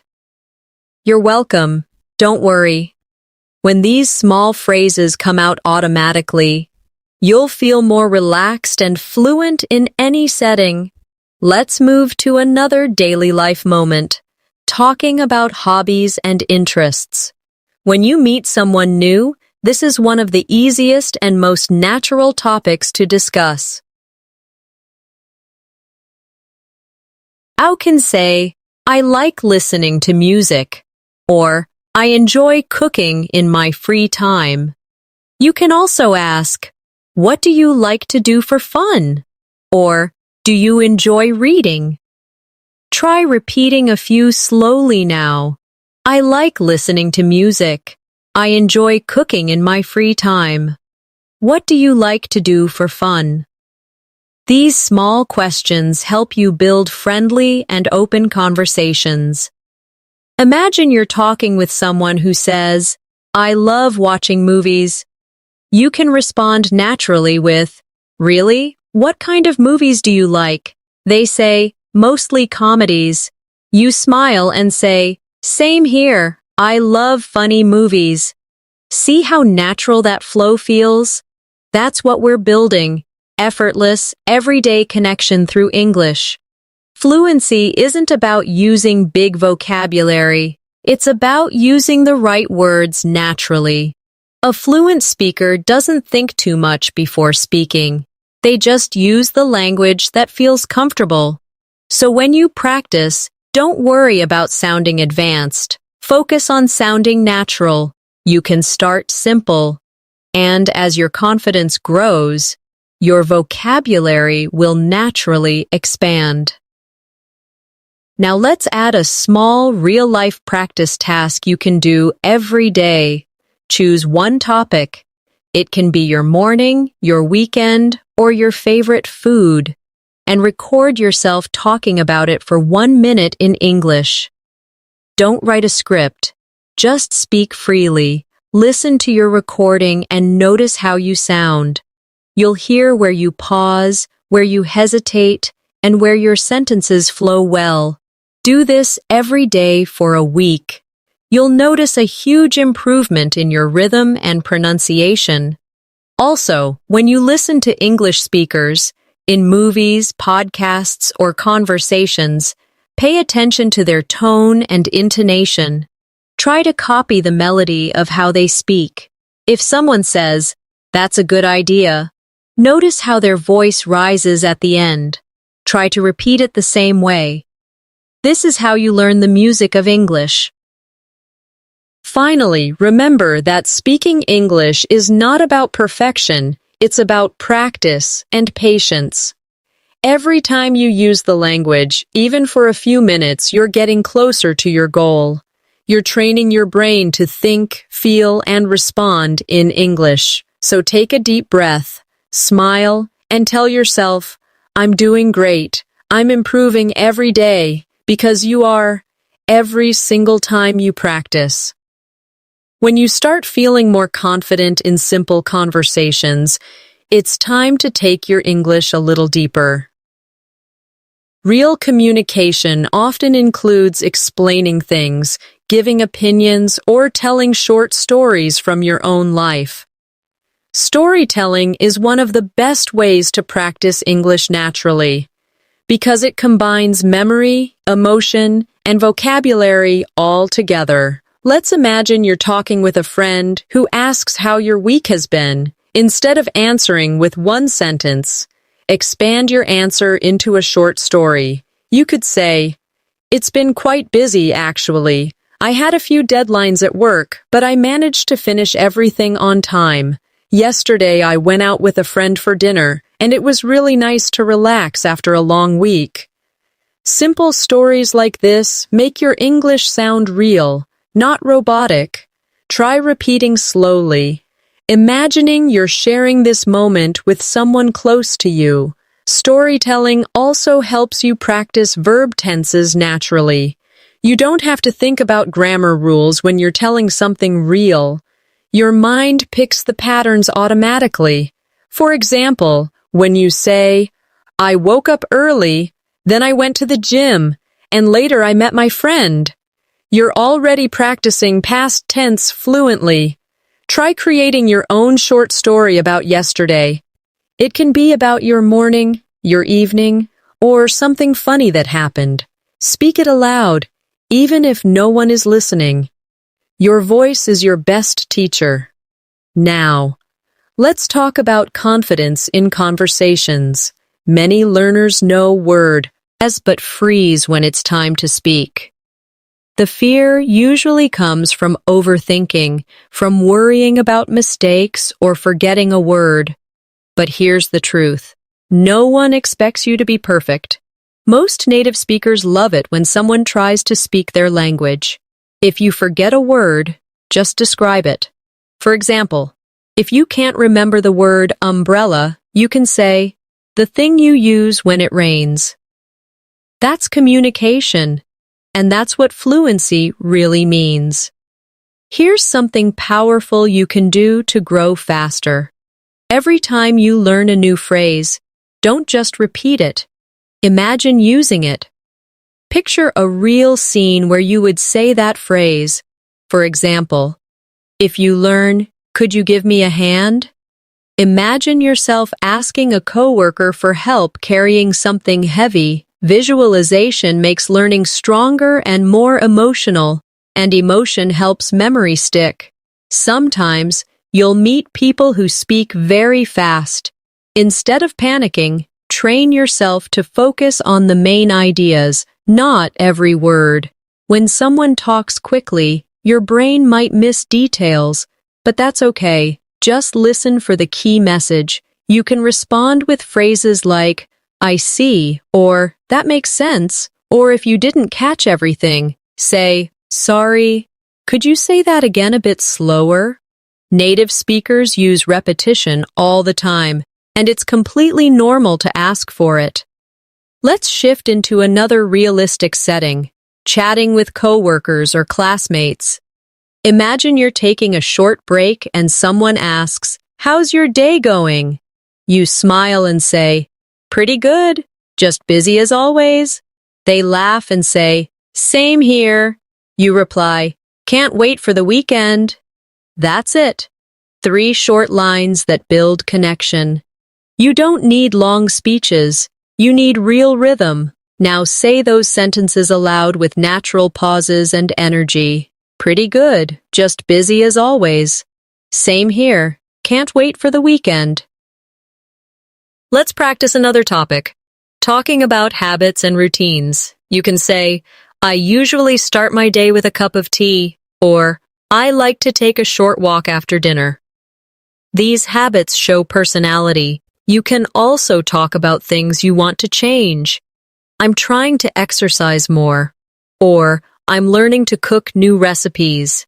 You're welcome. Don't worry. When these small phrases come out automatically, you'll feel more relaxed and fluent in any setting. Let's move to another daily life moment, talking about hobbies and interests. When you meet someone new, this is one of the easiest and most natural topics to discuss. You can say, I like listening to music, or I enjoy cooking in my free time. You can also ask, what do you like to do for fun? Or, do you enjoy reading? Try repeating a few slowly now. I like listening to music. I enjoy cooking in my free time. What do you like to do for fun? These small questions help you build friendly and open conversations. Imagine you're talking with someone who says, I love watching movies. You can respond naturally with, really? What kind of movies do you like? They say, mostly comedies. You smile and say, same here. I love funny movies. See how natural that flow feels? That's what we're building. Effortless, everyday connection through English. Fluency isn't about using big vocabulary. It's about using the right words naturally. A fluent speaker doesn't think too much before speaking. They just use the language that feels comfortable. So when you practice, don't worry about sounding advanced. Focus on sounding natural. You can start simple. And as your confidence grows, your vocabulary will naturally expand. Now let's add a small real-life practice task you can do every day. Choose one topic. It can be your morning, your weekend, or your favorite food, and record yourself talking about it for 1 minute in English. Don't write a script. Just speak freely. Listen to your recording and notice how you sound. You'll hear where you pause, where you hesitate, and where your sentences flow well. Do this every day for a week. You'll notice a huge improvement in your rhythm and pronunciation. Also, when you listen to English speakers, in movies, podcasts, or conversations, pay attention to their tone and intonation. Try to copy the melody of how they speak. If someone says, "That's a good idea," notice how their voice rises at the end. Try to repeat it the same way. This is how you learn the music of English. Finally, remember that speaking English is not about perfection, it's about practice and patience. Every time you use the language, even for a few minutes, you're getting closer to your goal. You're training your brain to think, feel, and respond in English. So take a deep breath, smile, and tell yourself, "I'm doing great. I'm improving every day," because you are, every single time you practice. When you start feeling more confident in simple conversations, it's time to take your English a little deeper. Real communication often includes explaining things, giving opinions, or telling short stories from your own life. Storytelling is one of the best ways to practice English naturally, because it combines memory, emotion, and vocabulary all together. Let's imagine you're talking with a friend who asks how your week has been. Instead of answering with one sentence, expand your answer into a short story. You could say, "It's been quite busy, actually. I had a few deadlines at work, but I managed to finish everything on time. Yesterday I went out with a friend for dinner, and it was really nice to relax after a long week." Simple stories like this make your English sound real, not robotic. Try repeating slowly, imagining you're sharing this moment with someone close to you. Storytelling also helps you practice verb tenses naturally. You don't have to think about grammar rules when you're telling something real. Your mind picks the patterns automatically. For example, when you say, "I woke up early, then I went to the gym, and later I met my friend," you're already practicing past tense fluently. Try creating your own short story about yesterday. It can be about your morning, your evening, or something funny that happened. Speak it aloud, even if no one is listening. Your voice is your best teacher. Now, let's talk about confidence in conversations. Many learners know word as but freeze when it's time to speak. The fear usually comes from overthinking, from worrying about mistakes or forgetting a word. But here's the truth. No one expects you to be perfect. Most native speakers love it when someone tries to speak their language. If you forget a word, just describe it. For example, if you can't remember the word umbrella, you can say, "the thing you use when it rains." That's communication. And that's what fluency really means. Here's something powerful you can do to grow faster. Every time you learn a new phrase, don't just repeat it. Imagine using it. Picture a real scene where you would say that phrase. For example, if you learn, "Could you give me a hand?" Imagine yourself asking a coworker for help carrying something heavy. Visualization makes learning stronger and more emotional, and emotion helps memory stick. Sometimes, you'll meet people who speak very fast. Instead of panicking, train yourself to focus on the main ideas, not every word. When someone talks quickly, your brain might miss details, but that's okay. Just listen for the key message. You can respond with phrases like, "I see," or "that makes sense," or if you didn't catch everything, say, "Sorry, could you say that again a bit slower?" Native speakers use repetition all the time, and it's completely normal to ask for it. Let's shift into another realistic setting, chatting with coworkers or classmates. Imagine you're taking a short break and someone asks, "How's your day going?" You smile and say, "Pretty good, just busy as always." They laugh and say, "Same here." You reply, "Can't wait for the weekend." That's it. 3 short lines that build connection. You don't need long speeches. You need real rhythm. Now say those sentences aloud with natural pauses and energy. Pretty good, just busy as always. Same here, can't wait for the weekend. Let's practice another topic. Talking about habits and routines. You can say, "I usually start my day with a cup of tea," or "I like to take a short walk after dinner." These habits show personality. You can also talk about things you want to change. "I'm trying to exercise more," or "I'm learning to cook new recipes."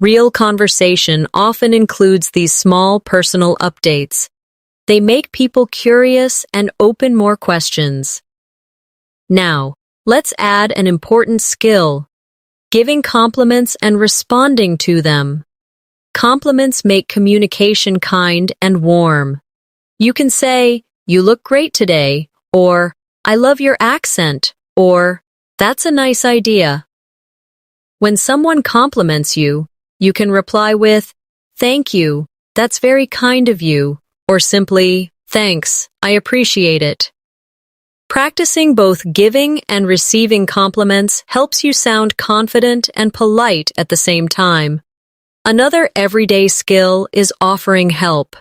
Real conversation often includes these small personal updates. They make people curious and open more questions. Now, let's add an important skill: giving compliments and responding to them. Compliments make communication kind and warm. You can say, "You look great today," or "I love your accent," or "That's a nice idea." When someone compliments you, you can reply with, "Thank you, that's very kind of you," or simply, "Thanks, I appreciate it." Practicing both giving and receiving compliments helps you sound confident and polite at the same time. Another everyday skill is offering help.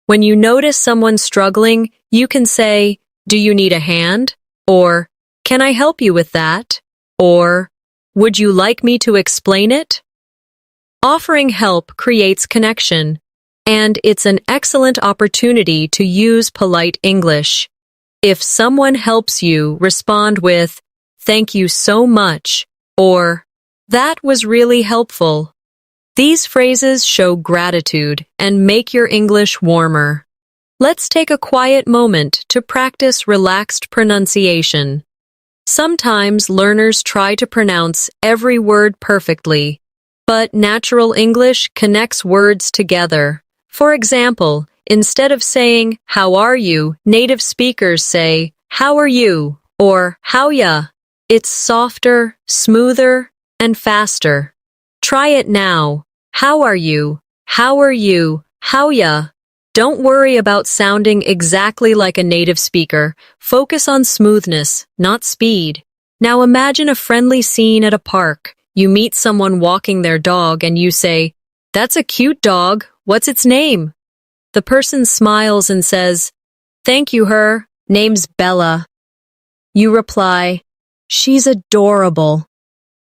When you notice someone struggling, you can say, "Do you need a hand?" or "Can I help you with that?" or "Would you like me to explain it?" Offering help creates connection, and it's an excellent opportunity to use polite English. If someone helps you, respond with, "Thank you so much," or "That was really helpful." These phrases show gratitude and make your English warmer. Let's take a quiet moment to practice relaxed pronunciation. Sometimes learners try to pronounce every word perfectly, but natural English connects words together. For example, instead of saying, "How are you?" native speakers say, "How are you?" or "How ya?" It's softer, smoother, and faster. Try it now. How are you? How are you? How ya? Don't worry about sounding exactly like a native speaker. Focus on smoothness, not speed. Now imagine a friendly scene at a park. You meet someone walking their dog and you say, "That's a cute dog. What's its name?" The person smiles and says, "Thank you, her name's Bella." You reply, "She's adorable."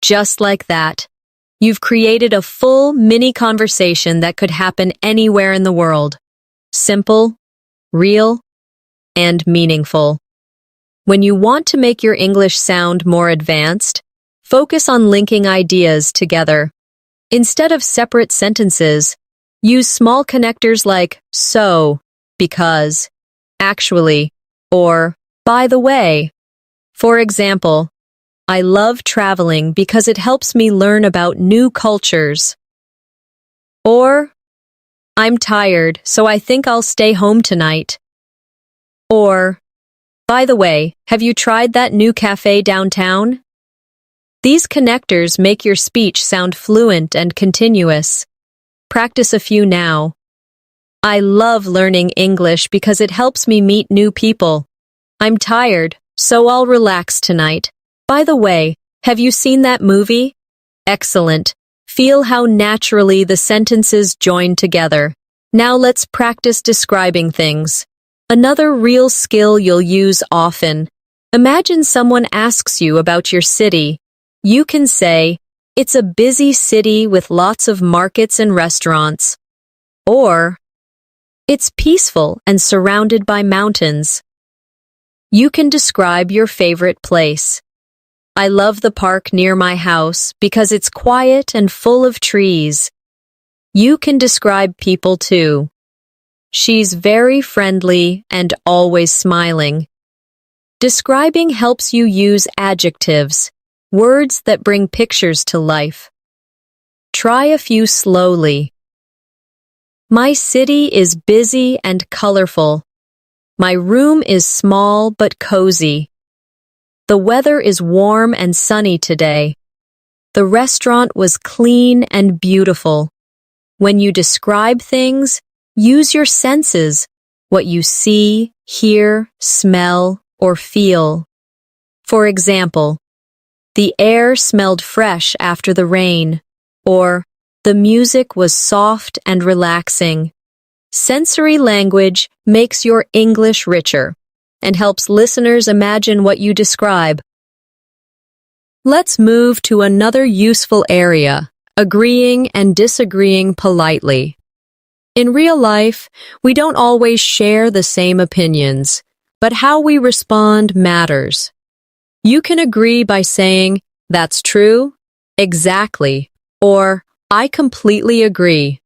Just like that. You've created a full mini conversation that could happen anywhere in the world. Simple, real, and meaningful. When you want to make your English sound more advanced, focus on linking ideas together. Instead of separate sentences, use small connectors like "so," "because," "actually," or "by the way." For example, "I love traveling because it helps me learn about new cultures." Or, "I'm tired, so I think I'll stay home tonight." Or, "By the way, have you tried that new cafe downtown?" These connectors make your speech sound fluent and continuous. Practice a few now. "I love learning English because it helps me meet new people." "I'm tired, so I'll relax tonight." "By the way, have you seen that movie?" Excellent. Feel how naturally the sentences join together. Now let's practice describing things. Another real skill you'll use often. Imagine someone asks you about your city. You can say, "It's a busy city with lots of markets and restaurants." Or, "It's peaceful and surrounded by mountains." You can describe your favorite place. "I love the park near my house because it's quiet and full of trees." You can describe people too. She's very friendly and always smiling. Describing helps you use adjectives, words that bring pictures to life. Try a few slowly. My city is busy and colorful. My room is small but cozy. The weather is warm and sunny today. The restaurant was clean and beautiful. When you describe things, use your senses, what you see, hear, smell, or feel. For example, the air smelled fresh after the rain, or the music was soft and relaxing. Sensory language makes your English richer and helps listeners imagine what you describe. Let's move to another useful area, agreeing and disagreeing politely. In real life, we don't always share the same opinions, but how we respond matters. You can agree by saying, "That's true," "Exactly," or "I completely agree."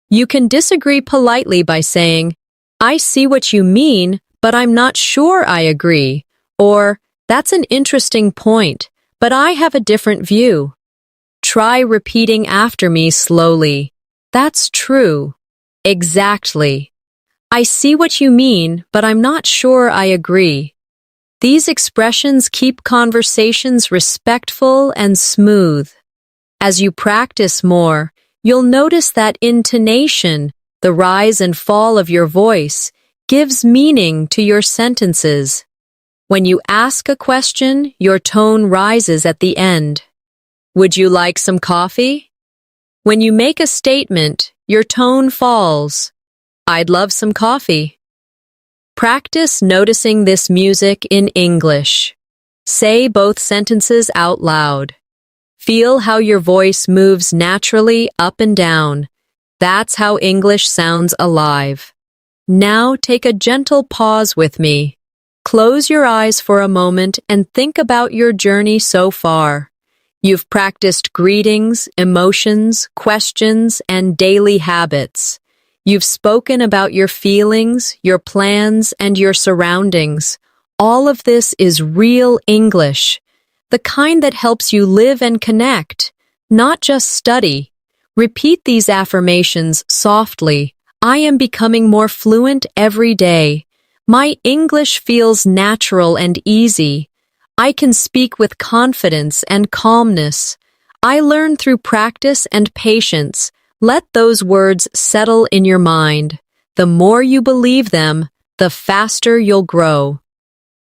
You can disagree politely by saying, "I see what you mean, but I'm not sure I agree," or "That's an interesting point, but I have a different view." Try repeating after me slowly. "That's true." "Exactly." "I see what you mean, but I'm not sure I agree." These expressions keep conversations respectful and smooth. As you practice more, you'll notice that intonation, the rise and fall of your voice, gives meaning to your sentences. When you ask a question, your tone rises at the end. "Would you like some coffee?" When you make a statement, your tone falls. "I'd love some coffee." Practice noticing this music in English. Say both sentences out loud. Feel how your voice moves naturally up and down. That's how English sounds alive. Now take a gentle pause with me. Close your eyes for a moment and think about your journey so far. You've practiced greetings, emotions, questions, and daily habits. You've spoken about your feelings, your plans, and your surroundings. All of this is real English, the kind that helps you live and connect, not just study. Repeat these affirmations softly. "I am becoming more fluent every day. My English feels natural and easy. I can speak with confidence and calmness. I learn through practice and patience." Let those words settle in your mind. The more you believe them, the faster you'll grow.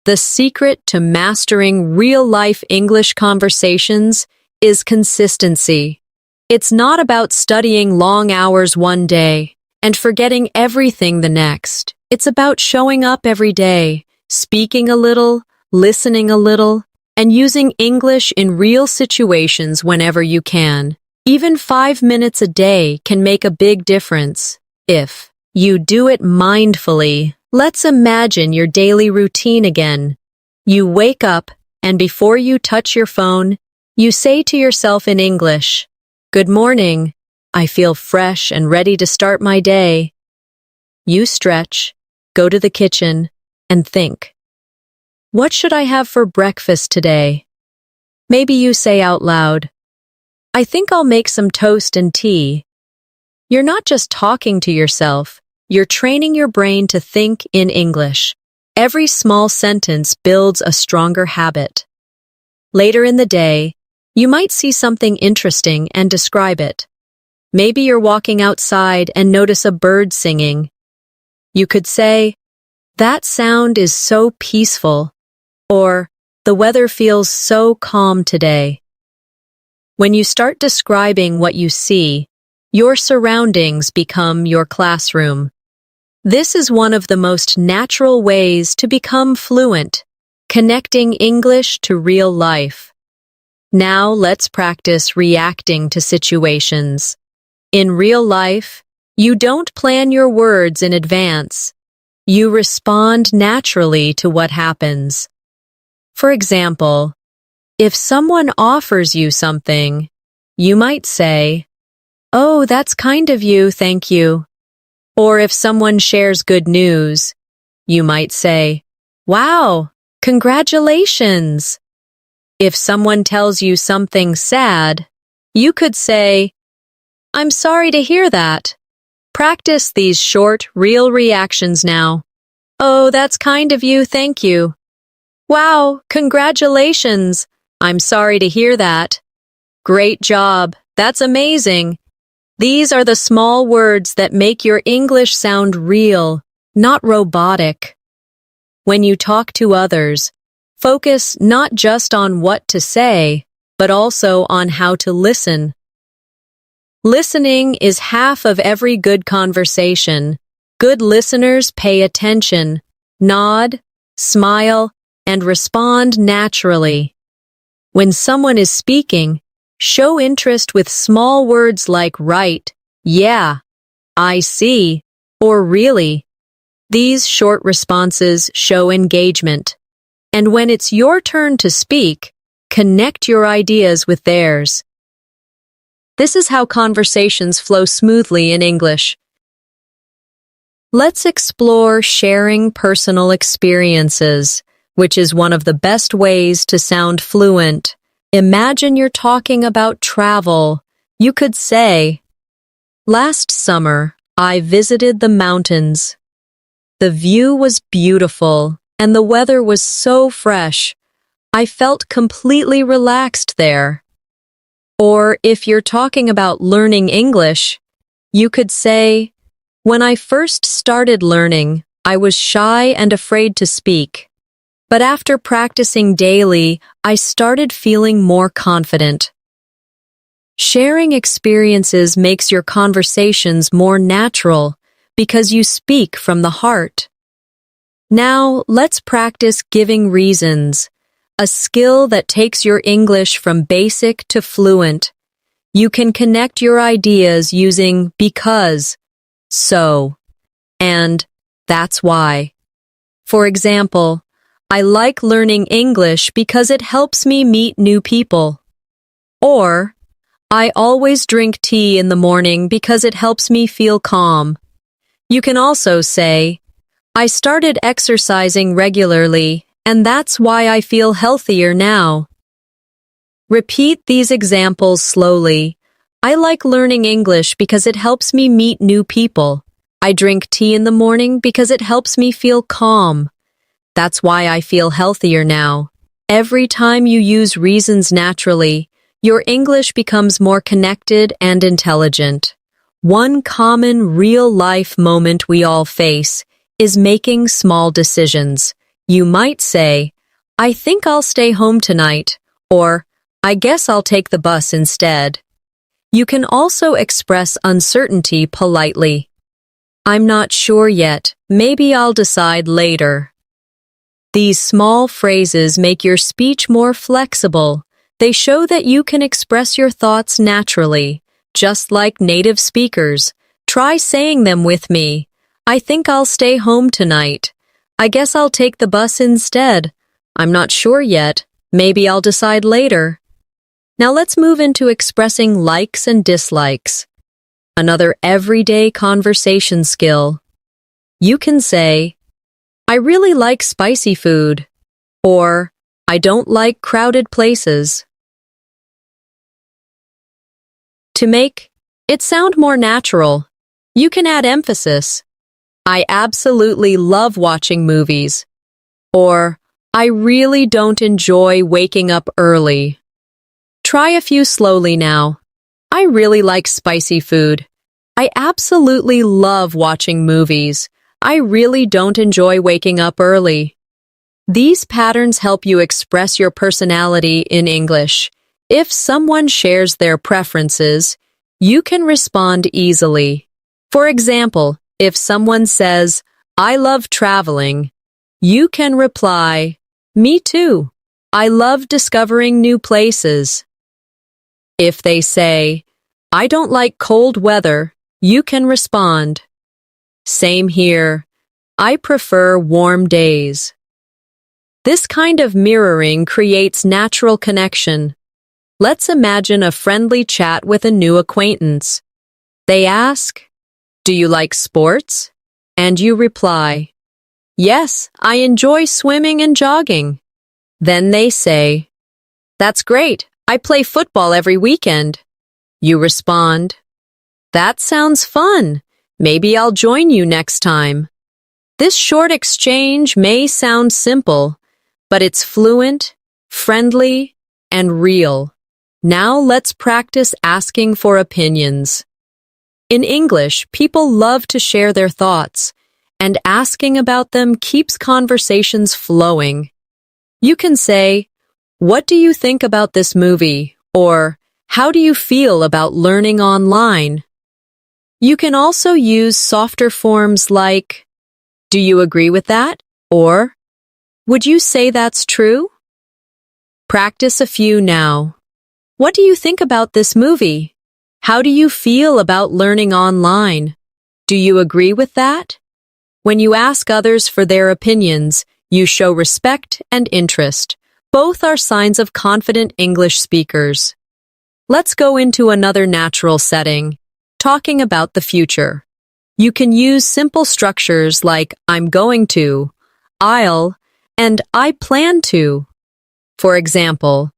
The secret to mastering real-life English conversations is consistency. It's not about studying long hours one day and forgetting everything the next. It's about showing up every day, speaking a little, listening a little, and using English in real situations whenever you can. Even 5 minutes a day can make a big difference if you do it mindfully. Let's imagine your daily routine again. You wake up, and before you touch your phone, you say to yourself in English, "Good morning. I feel fresh and ready to start my day." You stretch, go to the kitchen, and think, "What should I have for breakfast today?" Maybe you say out loud, "I think I'll make some toast and tea." You're not just talking to yourself, you're training your brain to think in English. Every small sentence builds a stronger habit. Later in the day, you might see something interesting and describe it. Maybe you're walking outside and notice a bird singing. You could say, "That sound is so peaceful," or "The weather feels so calm today." When you start describing what you see, your surroundings become your classroom. This is one of the most natural ways to become fluent, connecting English to real life. Now let's practice reacting to situations. In real life, you don't plan your words in advance. You respond naturally to what happens. For example, if someone offers you something, you might say, "Oh, that's kind of you, thank you." Or if someone shares good news, you might say, "Wow, congratulations." If someone tells you something sad, you could say, "I'm sorry to hear that." Practice these short, real reactions now. "Oh, that's kind of you, thank you." "Wow, congratulations. I'm sorry to hear that." "Great job. That's amazing." These are the small words that make your English sound real, not robotic. When you talk to others, focus not just on what to say, but also on how to listen. Listening is half of every good conversation. Good listeners pay attention, nod, smile, and respond naturally. When someone is speaking, show interest with small words like right, yeah, I see, or really. These short responses show engagement. And when it's your turn to speak, connect your ideas with theirs. This is how conversations flow smoothly in English. Let's explore sharing personal experiences, which is one of the best ways to sound fluent. Imagine you're talking about travel. You could say, "Last summer, I visited the mountains. The view was beautiful, and the weather was so fresh. I felt completely relaxed there." Or if you're talking about learning English, you could say, "When I first started learning, I was shy and afraid to speak. But after practicing daily, I started feeling more confident." Sharing experiences makes your conversations more natural because you speak from the heart. Now, let's practice giving reasons, a skill that takes your English from basic to fluent. You can connect your ideas using because, so, and that's why. For example, "I like learning English because it helps me meet new people." Or, "I always drink tea in the morning because it helps me feel calm." You can also say, "I started exercising regularly, and that's why I feel healthier now." Repeat these examples slowly. "I like learning English because it helps me meet new people." "I drink tea in the morning because it helps me feel calm." "That's why I feel healthier now." Every time you use reasons naturally, your English becomes more connected and intelligent. One common real-life moment we all face is making small decisions. You might say, "I think I'll stay home tonight," or "I guess I'll take the bus instead." You can also express uncertainty politely. "I'm not sure yet, maybe I'll decide later." These small phrases make your speech more flexible. They show that you can express your thoughts naturally, just like native speakers. Try saying them with me. "I think I'll stay home tonight." "I guess I'll take the bus instead." "I'm not sure yet, maybe I'll decide later." Now let's move into expressing likes and dislikes. Another everyday conversation skill. You can say, "I really like spicy food," or "I don't like crowded places." To make it sound more natural, you can add emphasis. "I absolutely love watching movies," or "I really don't enjoy waking up early." Try a few slowly now. "I really like spicy food." "I absolutely love watching movies." "I really don't enjoy waking up early." These patterns help you express your personality in English. If someone shares their preferences, you can respond easily. For example, if someone says, "I love traveling," you can reply, "Me too. I love discovering new places." If they say, "I don't like cold weather," you can respond, "Same here. I prefer warm days." This kind of mirroring creates natural connection. Let's imagine a friendly chat with a new acquaintance. They ask, "Do you like sports?" And you reply, "Yes, I enjoy swimming and jogging." Then they say, "That's great. I play football every weekend." You respond, "That sounds fun. Maybe I'll join you next time." This short exchange may sound simple, but it's fluent, friendly, and real. Now let's practice asking for opinions. In English, people love to share their thoughts, and asking about them keeps conversations flowing. You can say, "What do you think about this movie?" or "How do you feel about learning online?" You can also use softer forms like, "Do you agree with that?" or "Would you say that's true?" Practice a few now. What do you think about this movie? How do you feel about learning online? Do you agree with that? When you ask others for their opinions, you show respect and interest. Both are signs of confident English speakers. Let's go into another natural setting, talking about the future. You can use simple structures like "I'm going to," "I'll," and "I plan to." For example,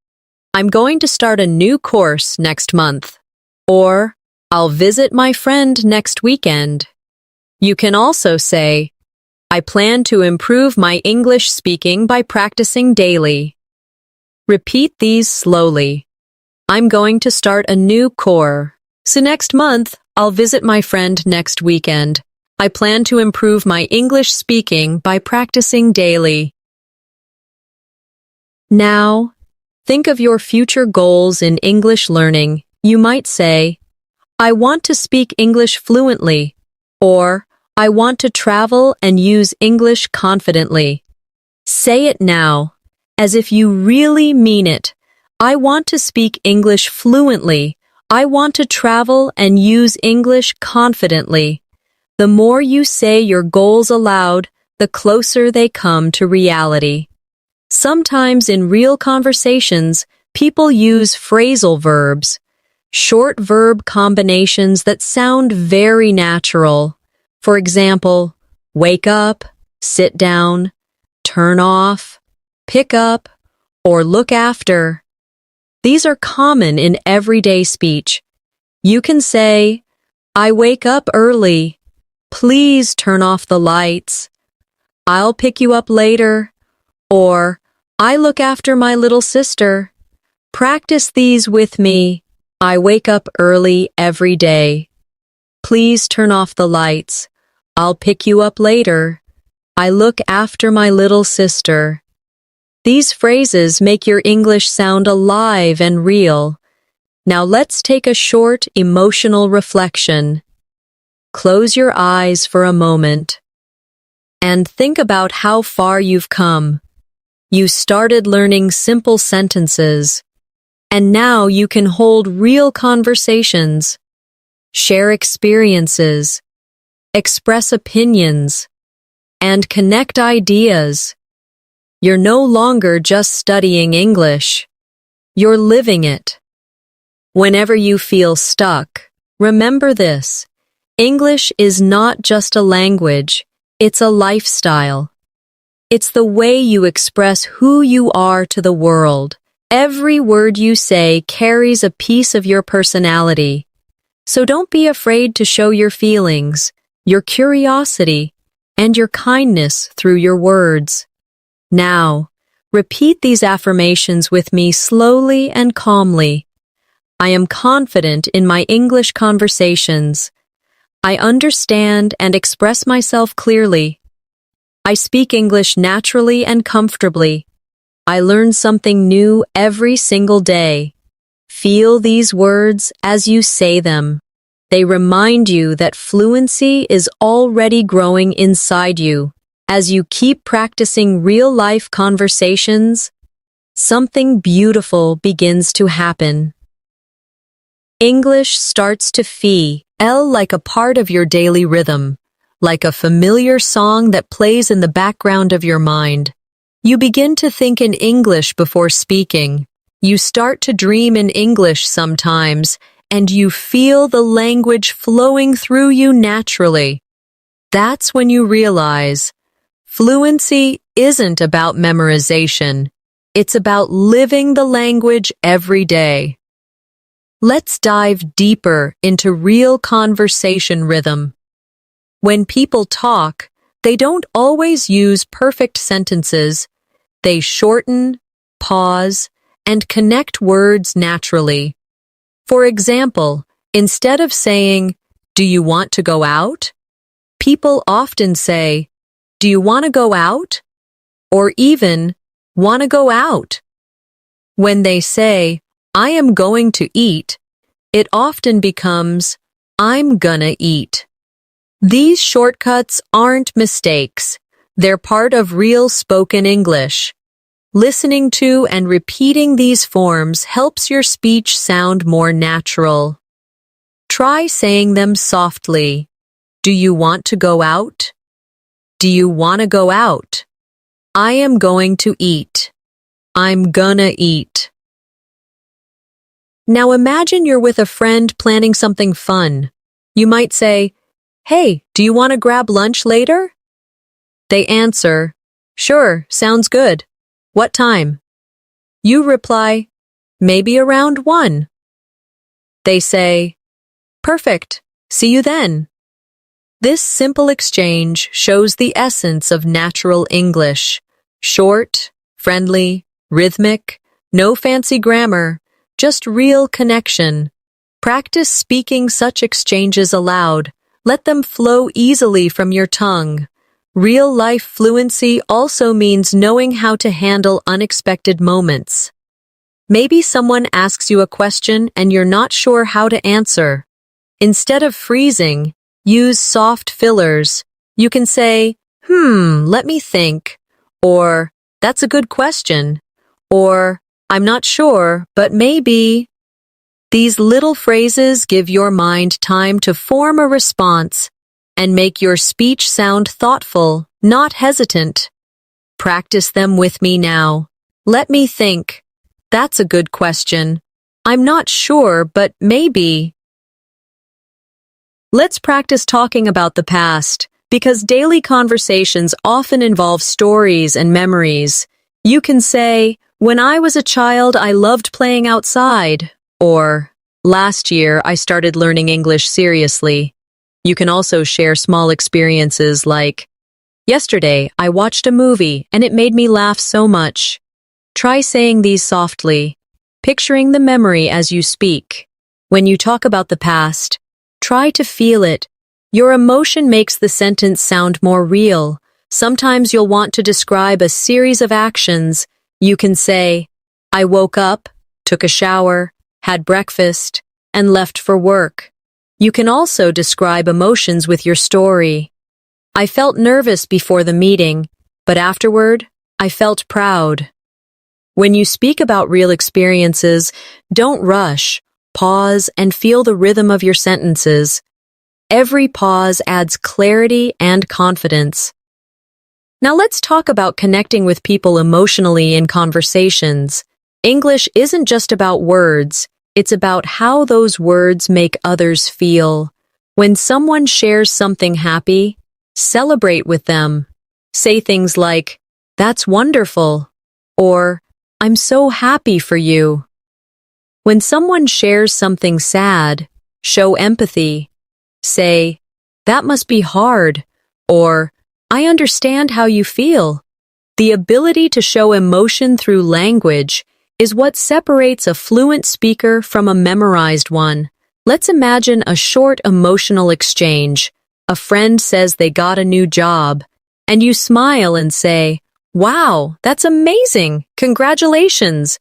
"I'm going to start a new course next month," or "I'll visit my friend next weekend." You can also say, "I plan to improve my English speaking by practicing daily." Repeat these slowly. "I'm going to start a new course. So next month, I'll visit my friend next weekend. I plan to improve my English speaking by practicing daily." Now, think of your future goals in English learning. You might say, "I want to speak English fluently," or "I want to travel and use English confidently." Say it now, as if you really mean it. "I want to speak English fluently. I want to travel and use English confidently." The more you say your goals aloud, the closer they come to reality. Sometimes in real conversations, people use phrasal verbs, short verb combinations that sound very natural. For example, wake up, sit down, turn off, pick up, or look after. These are common in everyday speech. You can say, "I wake up early. Please turn off the lights." "I'll pick you up later." Or, "I look after my little sister." Practice these with me. "I wake up early every day. Please turn off the lights. I'll pick you up later. I look after my little sister." These phrases make your English sound alive and real. Now let's take a short, emotional reflection. Close your eyes for a moment and think about how far you've come. You started learning simple sentences, and now you can hold real conversations, share experiences, express opinions, and connect ideas. You're no longer just studying English. You're living it. Whenever you feel stuck, remember this. English is not just a language, it's a lifestyle. It's the way you express who you are to the world. Every word you say carries a piece of your personality. So don't be afraid to show your feelings, your curiosity, and your kindness through your words. Now, repeat these affirmations with me slowly and calmly. I am confident in my English conversations. I understand and express myself clearly. I speak English naturally and comfortably. I learn something new every single day. Feel these words as you say them. They remind you that fluency is already growing inside you. As you keep practicing real-life conversations, something beautiful begins to happen. English starts to feel like a part of your daily rhythm, like a familiar song that plays in the background of your mind. You begin to think in English before speaking. You start to dream in English sometimes, and you feel the language flowing through you naturally. That's when you realize fluency isn't about memorization. It's about living the language every day. Let's dive deeper into real conversation rhythm. When people talk, they don't always use perfect sentences. They shorten, pause, and connect words naturally. For example, instead of saying, "Do you want to go out?" people often say, "Do you want to go out?" or even, "Want to go out?" When they say, "I am going to eat," it often becomes, "I'm gonna eat." These shortcuts aren't mistakes. They're part of real spoken English. Listening to and repeating these forms helps your speech sound more natural. Try saying them softly. Do you want to go out? Do you want to go out? I am going to eat. I'm gonna eat. Now imagine you're with a friend planning something fun. You might say, "Hey, do you want to grab lunch later?" They answer, "Sure, sounds good. What time?" You reply, "Maybe around 1." They say, "Perfect. See you then." This simple exchange shows the essence of natural English. Short, friendly, rhythmic, no fancy grammar, just real connection. Practice speaking such exchanges aloud. Let them flow easily from your tongue. Real-life fluency also means knowing how to handle unexpected moments. Maybe someone asks you a question and you're not sure how to answer. Instead of freezing, use soft fillers. You can say, let me think," or "That's a good question," or "I'm not sure, but maybe." These little phrases give your mind time to form a response and make your speech sound thoughtful, not hesitant. Practice them with me now. Let me think. That's a good question. I'm not sure, but maybe. Let's practice talking about the past, because daily conversations often involve stories and memories. You can say, "When I was a child, I loved playing outside," or "Last year, I started learning English seriously." You can also share small experiences like, "Yesterday, I watched a movie and it made me laugh so much." Try saying these softly, picturing the memory as you speak. When you talk about the past, try to feel it. Your emotion makes the sentence sound more real. Sometimes you'll want to describe a series of actions. You can say, "I woke up, took a shower, had breakfast, and left for work." You can also describe emotions with your story. "I felt nervous before the meeting, but afterward, I felt proud." When you speak about real experiences, don't rush. Pause and feel the rhythm of your sentences. Every pause adds clarity and confidence. Now let's talk about connecting with people emotionally in conversations. English isn't just about words. It's about how those words make others feel. When someone shares something happy, celebrate with them. Say things like, "That's wonderful," or "I'm so happy for you." When someone shares something sad, show empathy. Say, "That must be hard," or "I understand how you feel." The ability to show emotion through language is what separates a fluent speaker from a memorized one. Let's imagine a short emotional exchange. A friend says they got a new job, and you smile and say, "Wow, that's amazing! Congratulations!"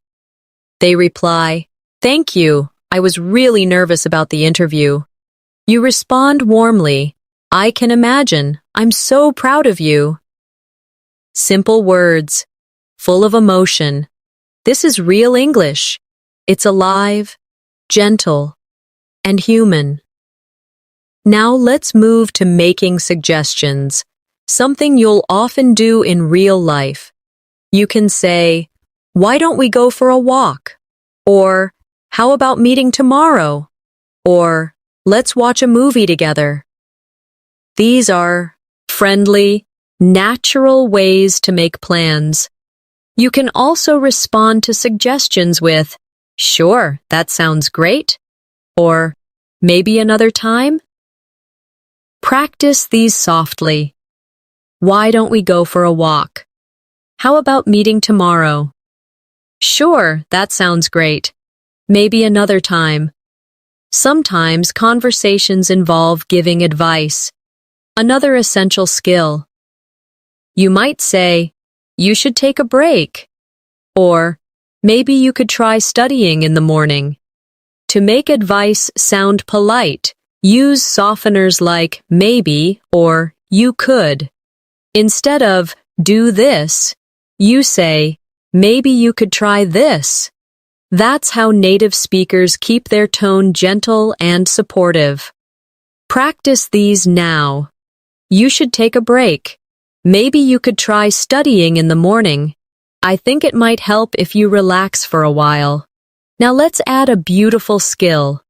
They reply, "Thank you. I was really nervous about the interview." You respond warmly, "I can imagine. I'm so proud of you." Simple words, full of emotion. This is real English. It's alive, gentle, and human. Now let's move to making suggestions, something you'll often do in real life. You can say, "Why don't we go for a walk?" Or, "How about meeting tomorrow?" or let's watch a movie together. These are friendly, natural ways to make plans. You can also respond to suggestions with, "Sure, that sounds great," or "Maybe another time?" Practice these softly. Why don't we go for a walk? How about meeting tomorrow? Sure, that sounds great. Maybe another time. Sometimes conversations involve giving advice, another essential skill. You might say, "You should take a break," or "Maybe you could try studying in the morning." To make advice sound polite, use softeners like maybe or you could. Instead of do this, you say, "Maybe you could try this." That's how native speakers keep their tone gentle and supportive. Practice these now. You should take a break. Maybe you could try studying in the morning. I think it might help if you relax for a while. Now let's add a beautiful skill.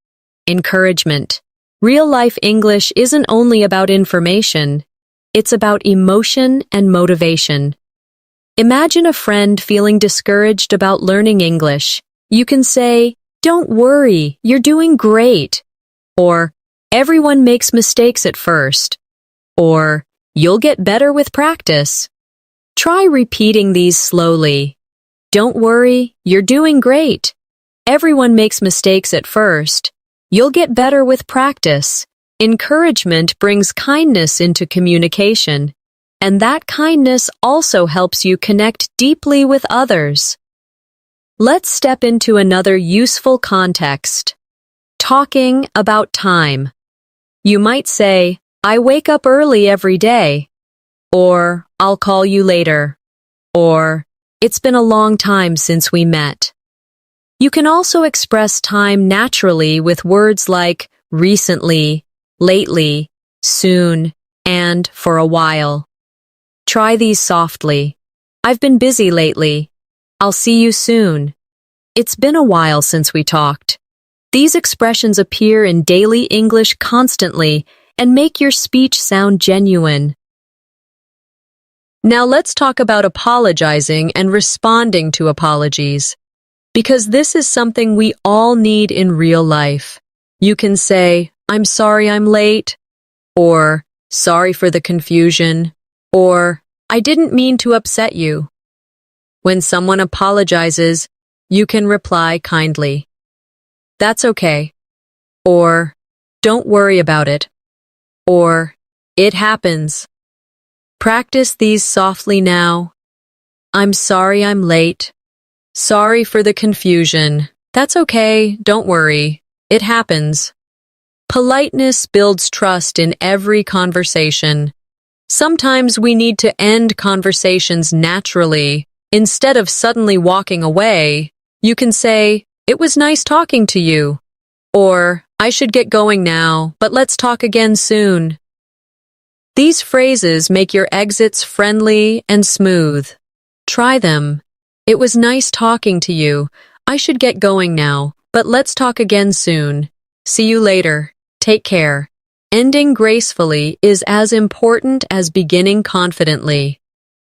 Encouragement. Real-life English isn't only about information. It's about emotion and motivation. Imagine a friend feeling discouraged about learning English. You can say, "Don't worry, you're doing great." Or, "Everyone makes mistakes at first." Or, "You'll get better with practice." Try repeating these slowly. "Don't worry, you're doing great." "Everyone makes mistakes at first." "You'll get better with practice." Encouragement brings kindness into communication, and that kindness also helps you connect deeply with others. Let's step into another useful context. Talking about time. You might say, "I wake up early every day," or "I'll call you later," or "It's been a long time since we met." You can also express time naturally with words like recently, lately, soon, and for a while. Try these softly. "I've been busy lately." "I'll see you soon." "It's been a while since we talked." These expressions appear in daily English constantly and make your speech sound genuine. Now let's talk about apologizing and responding to apologies, because this is something we all need in real life. You can say, "I'm sorry I'm late," or "Sorry for the confusion," or "I didn't mean to upset you." When someone apologizes, you can reply kindly, "That's okay," or "Don't worry about it," or "It happens." Practice these softly now. "I'm sorry I'm late." "Sorry for the confusion." "That's okay, don't worry. It happens." Politeness builds trust in every conversation. Sometimes we need to end conversations naturally. Instead of suddenly walking away, you can say, "It was nice talking to you," or "I should get going now, but let's talk again soon." These phrases make your exits friendly and smooth. Try them. "It was nice talking to you. I should get going now, but let's talk again soon. See you later. Take care." Ending gracefully is as important as beginning confidently.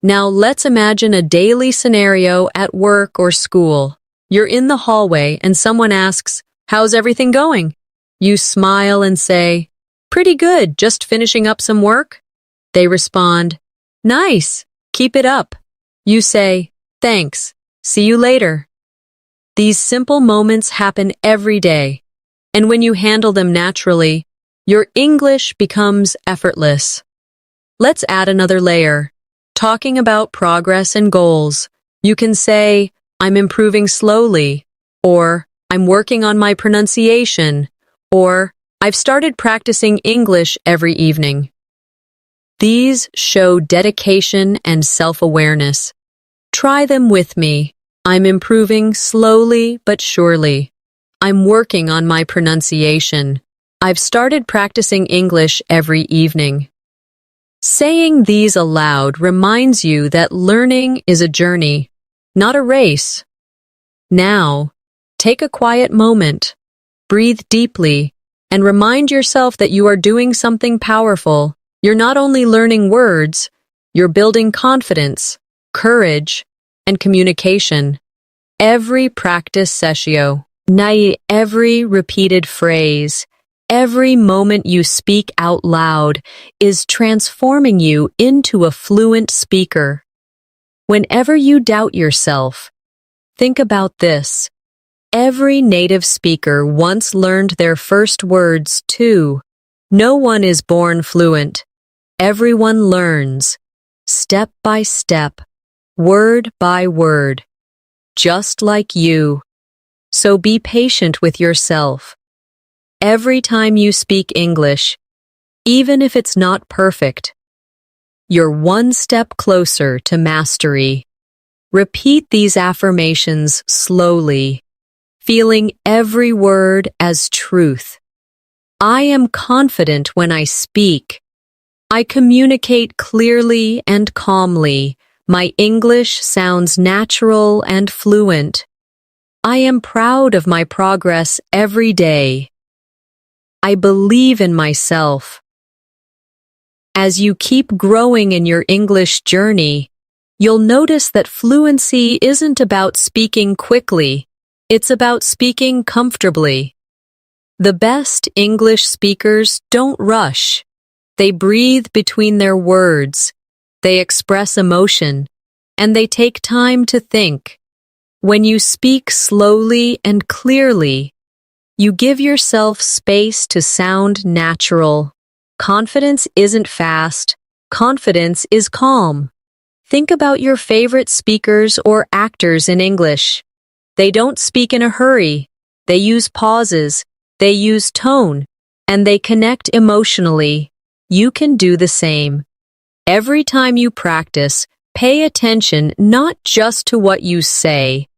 Now let's imagine a daily scenario at work or school. You're in the hallway and someone asks, "How's everything going?" You smile and say, "Pretty good, just finishing up some work." They respond, "Nice, keep it up." You say, "Thanks, see you later." These simple moments happen every day, and when you handle them naturally, your English becomes effortless. Let's add another layer. Talking about progress and goals. You can say, "I'm improving slowly," or "I'm working on my pronunciation," or "I've started practicing English every evening." These show dedication and self-awareness. Try them with me. "I'm improving slowly but surely." "I'm working on my pronunciation." "I've started practicing English every evening." Saying these aloud reminds you that learning is a journey, not a race. Now, take a quiet moment. Breathe deeply and remind yourself that you are doing something powerful. You're not only learning words, you're building confidence, courage, and communication. Every practice session, every repeated phrase, every moment you speak out loud is transforming you into a fluent speaker. Whenever you doubt yourself, think about this. Every native speaker once learned their first words too. No one is born fluent. Everyone learns, step by step, word by word, just like you. So be patient with yourself. Every time you speak English, even if it's not perfect, you're one step closer to mastery. Repeat these affirmations slowly, feeling every word as truth. I am confident when I speak. I communicate clearly and calmly. My English sounds natural and fluent. I am proud of my progress every day. I believe in myself. As you keep growing in your English journey, you'll notice that fluency isn't about speaking quickly. It's about speaking comfortably. The best English speakers don't rush. They breathe between their words. They express emotion, and they take time to think. When you speak slowly and clearly, you give yourself space to sound natural. Confidence isn't fast. Confidence is calm. Think about your favorite speakers or actors in English. They don't speak in a hurry. They use pauses. They use tone. And they connect emotionally. You can do the same. Every time you practice, pay attention not just to what you say,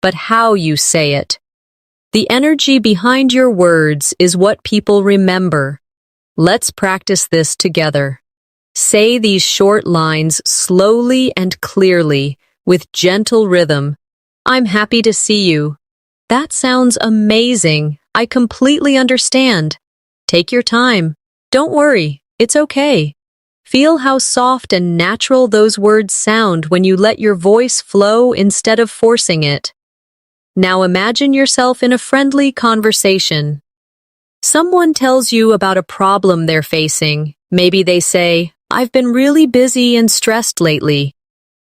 but how you say it. The energy behind your words is what people remember. Let's practice this together. Say these short lines slowly and clearly, with gentle rhythm. I'm happy to see you. That sounds amazing. I completely understand. Take your time. Don't worry, it's okay. Feel how soft and natural those words sound when you let your voice flow instead of forcing it. Now imagine yourself in a friendly conversation. Someone tells you about a problem they're facing. Maybe they say, I've been really busy and stressed lately.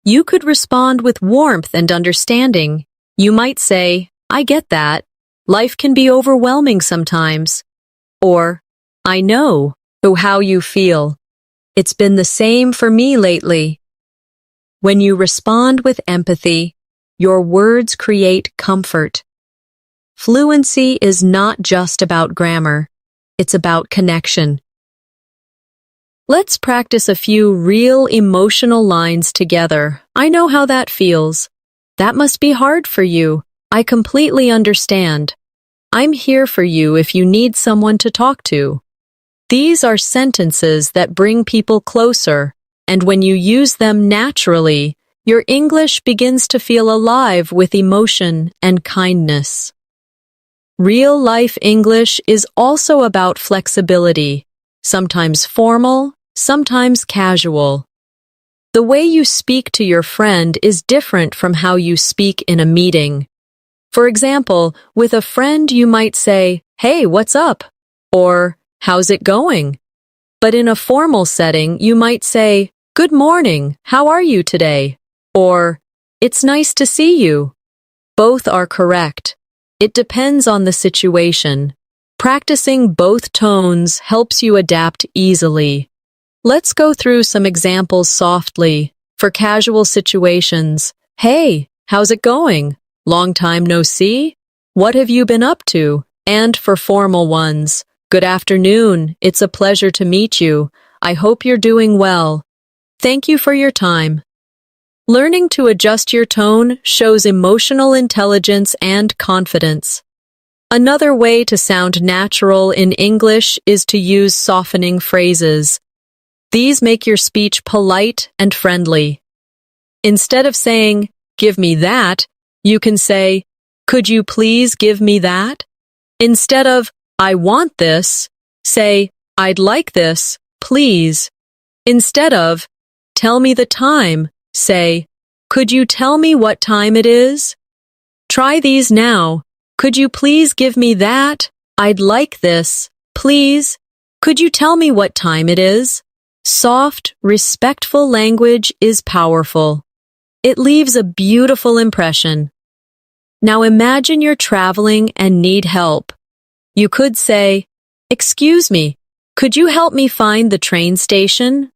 You could respond with warmth and understanding. You might say, I get that. Life can be overwhelming sometimes. Or, I know how you feel. It's been the same for me lately. When you respond with empathy, your words create comfort. Fluency is not just about grammar. It's about connection. Let's practice a few real emotional lines together. I know how that feels. That must be hard for you. I completely understand. I'm here for you if you need someone to talk to. These are sentences that bring people closer, and when you use them naturally, your English begins to feel alive with emotion and kindness. Real-life English is also about flexibility, sometimes formal, sometimes casual. The way you speak to your friend is different from how you speak in a meeting. For example, with a friend you might say, "Hey, what's up?" or "How's it going?" But in a formal setting, you might say, "Good morning, how are you today?" or "It's nice to see you." Both are correct. It depends on the situation. Practicing both tones helps you adapt easily. Let's go through some examples softly. For casual situations, "Hey, how's it going? Long time no see? What have you been up to?" And for formal ones, "Good afternoon, it's a pleasure to meet you. I hope you're doing well. Thank you for your time." Learning to adjust your tone shows emotional intelligence and confidence. Another way to sound natural in English is to use softening phrases. These make your speech polite and friendly. Instead of saying, "Give me that," you can say, "Could you please give me that?" Instead of, I want this, say, I'd like this, please. Instead of, tell me the time, say, could you tell me what time it is? Try these now. Could you please give me that? I'd like this, please. Could you tell me what time it is? Soft, respectful language is powerful. It leaves a beautiful impression. Now imagine you're traveling and need help. You could say, excuse me, could you help me find the train station?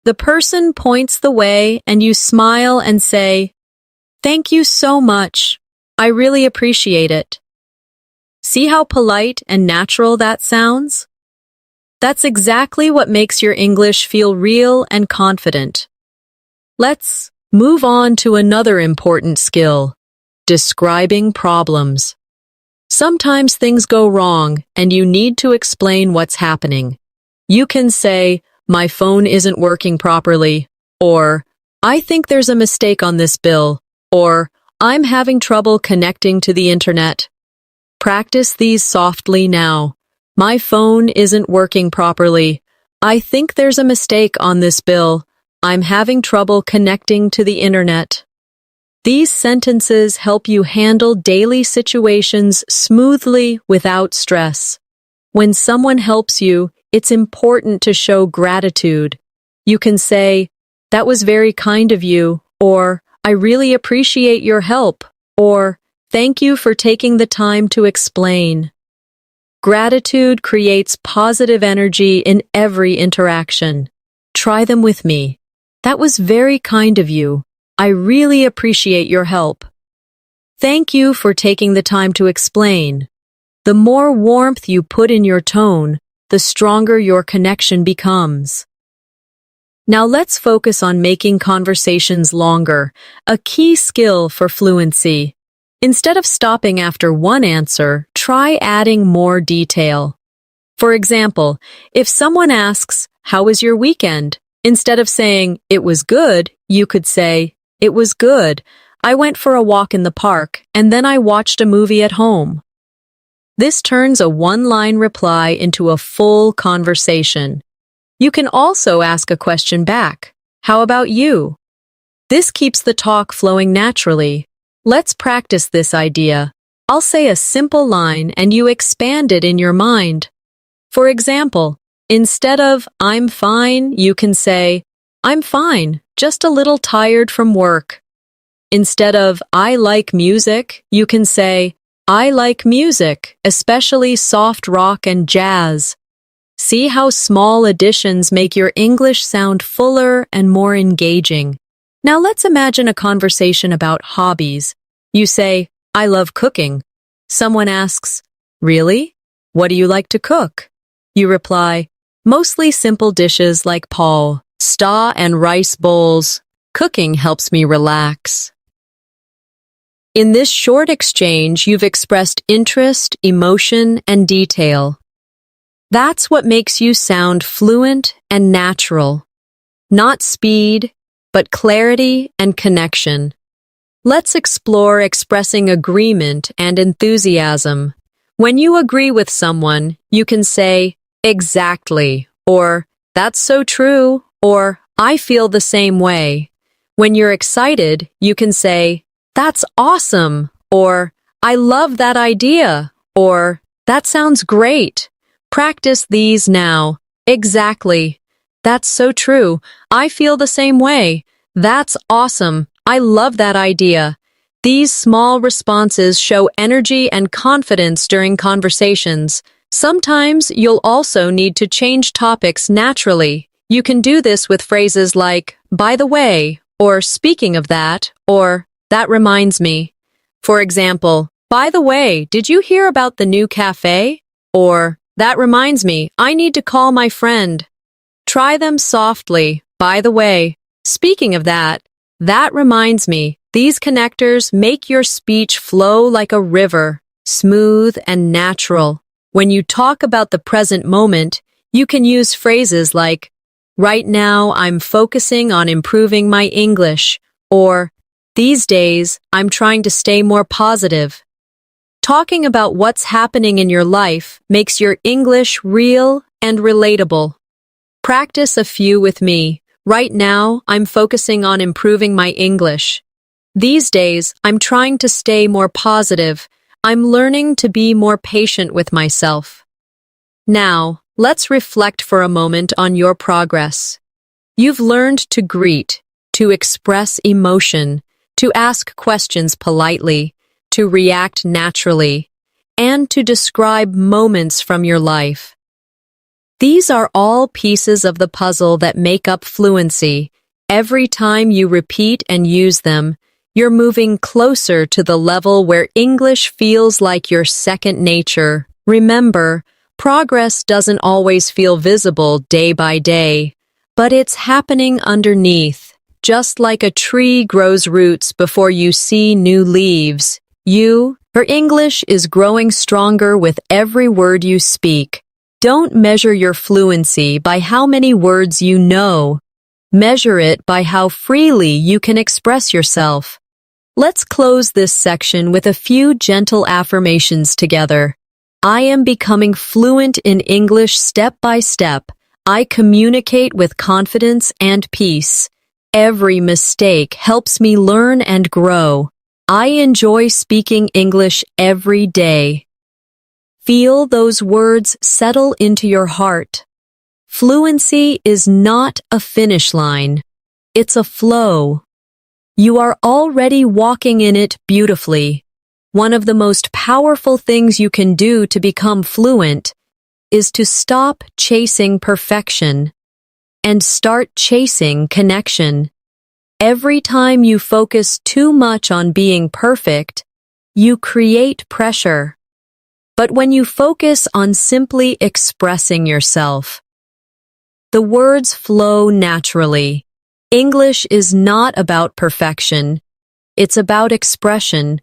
The person points the way and you smile and say, thank you so much. I really appreciate it. See how polite and natural that sounds? That's exactly what makes your English feel real and confident. Let's move on to another important skill, describing problems. Sometimes things go wrong and you need to explain what's happening. You can say, my phone isn't working properly, or I think there's a mistake on this bill, or I'm having trouble connecting to the internet. Practice these softly now. My phone isn't working properly. I think there's a mistake on this bill. I'm having trouble connecting to the internet. These sentences help you handle daily situations smoothly without stress. When someone helps you, it's important to show gratitude. You can say, that was very kind of you, or I really appreciate your help, or thank you for taking the time to explain. Gratitude creates positive energy in every interaction. Try them with me. That was very kind of you. I really appreciate your help. Thank you for taking the time to explain. The more warmth you put in your tone, the stronger your connection becomes. Now let's focus on making conversations longer, a key skill for fluency. Instead of stopping after one answer, try adding more detail. For example, if someone asks, how was your weekend? Instead of saying, it was good, you could say, it was good. I went for a walk in the park, and then I watched a movie at home. This turns a one-line reply into a full conversation. You can also ask a question back. How about you? This keeps the talk flowing naturally. Let's practice this idea. I'll say a simple line and you expand it in your mind. For example, instead of I'm fine, you can say, I'm fine, just a little tired from work. Instead of I like music, you can say, I like music, especially soft rock and jazz. See how small additions make your English sound fuller and more engaging. Now let's imagine a conversation about hobbies. You say, I love cooking. Someone asks, really? What do you like to cook? You reply, mostly simple dishes like pasta and rice bowls. Cooking helps me relax. In this short exchange, you've expressed interest, emotion, and detail. That's what makes you sound fluent and natural. Not speed, but clarity and connection. Let's explore expressing agreement and enthusiasm. When you agree with someone, you can say, exactly, or that's so true, or I feel the same way. When you're excited, you can say, that's awesome, or I love that idea, or that sounds great. Practice these now. Exactly. That's so true. I feel the same way. That's awesome. I love that idea. These small responses show energy and confidence during conversations. Sometimes you'll also need to change topics naturally. You can do this with phrases like, by the way, or speaking of that, or that reminds me. For example, by the way, did you hear about the new cafe? Or, that reminds me, I need to call my friend. Try them softly. By the way, speaking of that reminds me. These connectors make your speech flow like a river, smooth and natural. When you talk about the present moment, you can use phrases like, right now I'm focusing on improving my English, or these days I'm trying to stay more positive. Talking about what's happening in your life makes your English real and relatable. Practice a few with me. Right now, I'm focusing on improving my English. These days, I'm trying to stay more positive. I'm learning to be more patient with myself. Now, let's reflect for a moment on your progress. You've learned to greet, to express emotion, to ask questions politely, to react naturally, and to describe moments from your life. These are all pieces of the puzzle that make up fluency. Every time you repeat and use them, you're moving closer to the level where English feels like your second nature. Remember, progress doesn't always feel visible day by day, but it's happening underneath. Just like a tree grows roots before you see new leaves, your English is growing stronger with every word you speak. Don't measure your fluency by how many words you know. Measure it by how freely you can express yourself. Let's close this section with a few gentle affirmations together. I am becoming fluent in English step by step. I communicate with confidence and peace. Every mistake helps me learn and grow. I enjoy speaking English every day. Feel those words settle into your heart. Fluency is not a finish line. It's a flow. You are already walking in it beautifully. One of the most powerful things you can do to become fluent is to stop chasing perfection and start chasing connection. Every time you focus too much on being perfect, you create pressure. But when you focus on simply expressing yourself, the words flow naturally. English is not about perfection. It's about expression.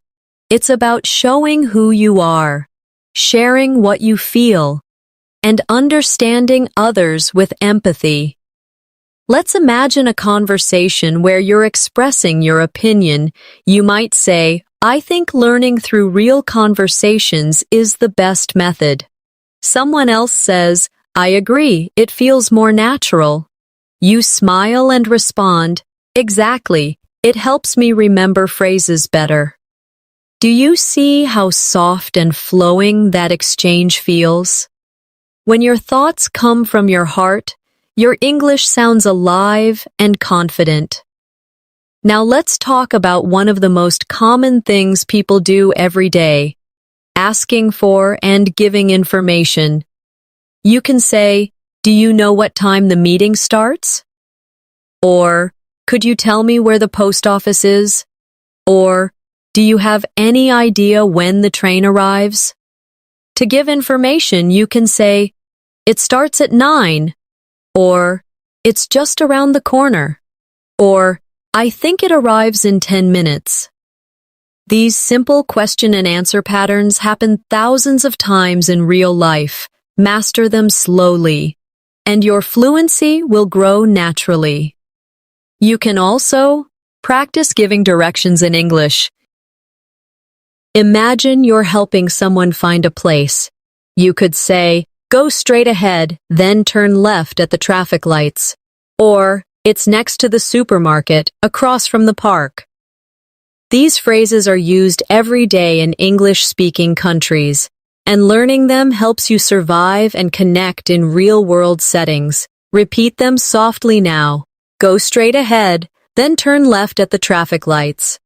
It's about showing who you are, sharing what you feel, and understanding others with empathy. Let's imagine a conversation where you're expressing your opinion. You might say, I think learning through real conversations is the best method. Someone else says, I agree, it feels more natural. You smile and respond, exactly, it helps me remember phrases better. Do you see how soft and flowing that exchange feels? When your thoughts come from your heart, your English sounds alive and confident. Now let's talk about one of the most common things people do every day, asking for and giving information. You can say, do you know what time the meeting starts? Or, could you tell me where the post office is? Or, do you have any idea when the train arrives? To give information, you can say, it starts at 9. Or, it's just around the corner. Or, I think it arrives in 10 minutes. These simple question and answer patterns happen thousands of times in real life. Master them slowly, and your fluency will grow naturally. You can also practice giving directions in English. Imagine you're helping someone find a place. You could say, go straight ahead, then turn left at the traffic lights. Or, it's next to the supermarket, across from the park. These phrases are used every day in English-speaking countries, and learning them helps you survive and connect in real-world settings. Repeat them softly now. Go straight ahead, then turn left at the traffic lights.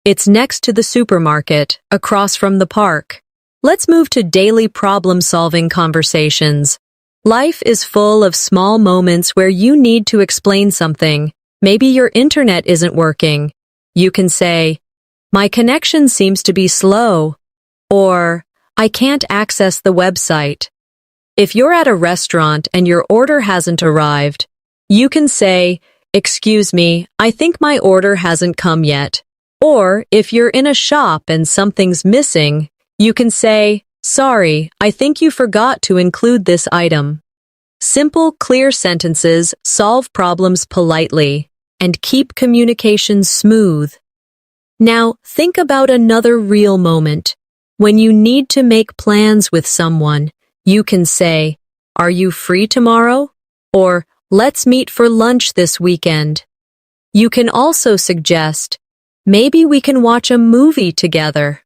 It's next to the supermarket, across from the park. Let's move to daily problem-solving conversations. Life is full of small moments where you need to explain something. Maybe your internet isn't working. You can say, my connection seems to be slow. Or, I can't access the website. If you're at a restaurant and your order hasn't arrived, you can say, excuse me, I think my order hasn't come yet. Or, if you're in a shop and something's missing, you can say, sorry, I think you forgot to include this item. Simple, clear sentences solve problems politely and keep communication smooth. Now, think about another real moment. When you need to make plans with someone, you can say, "Are you free tomorrow?" Or, "Let's meet for lunch this weekend." You can also suggest, "Maybe we can watch a movie together."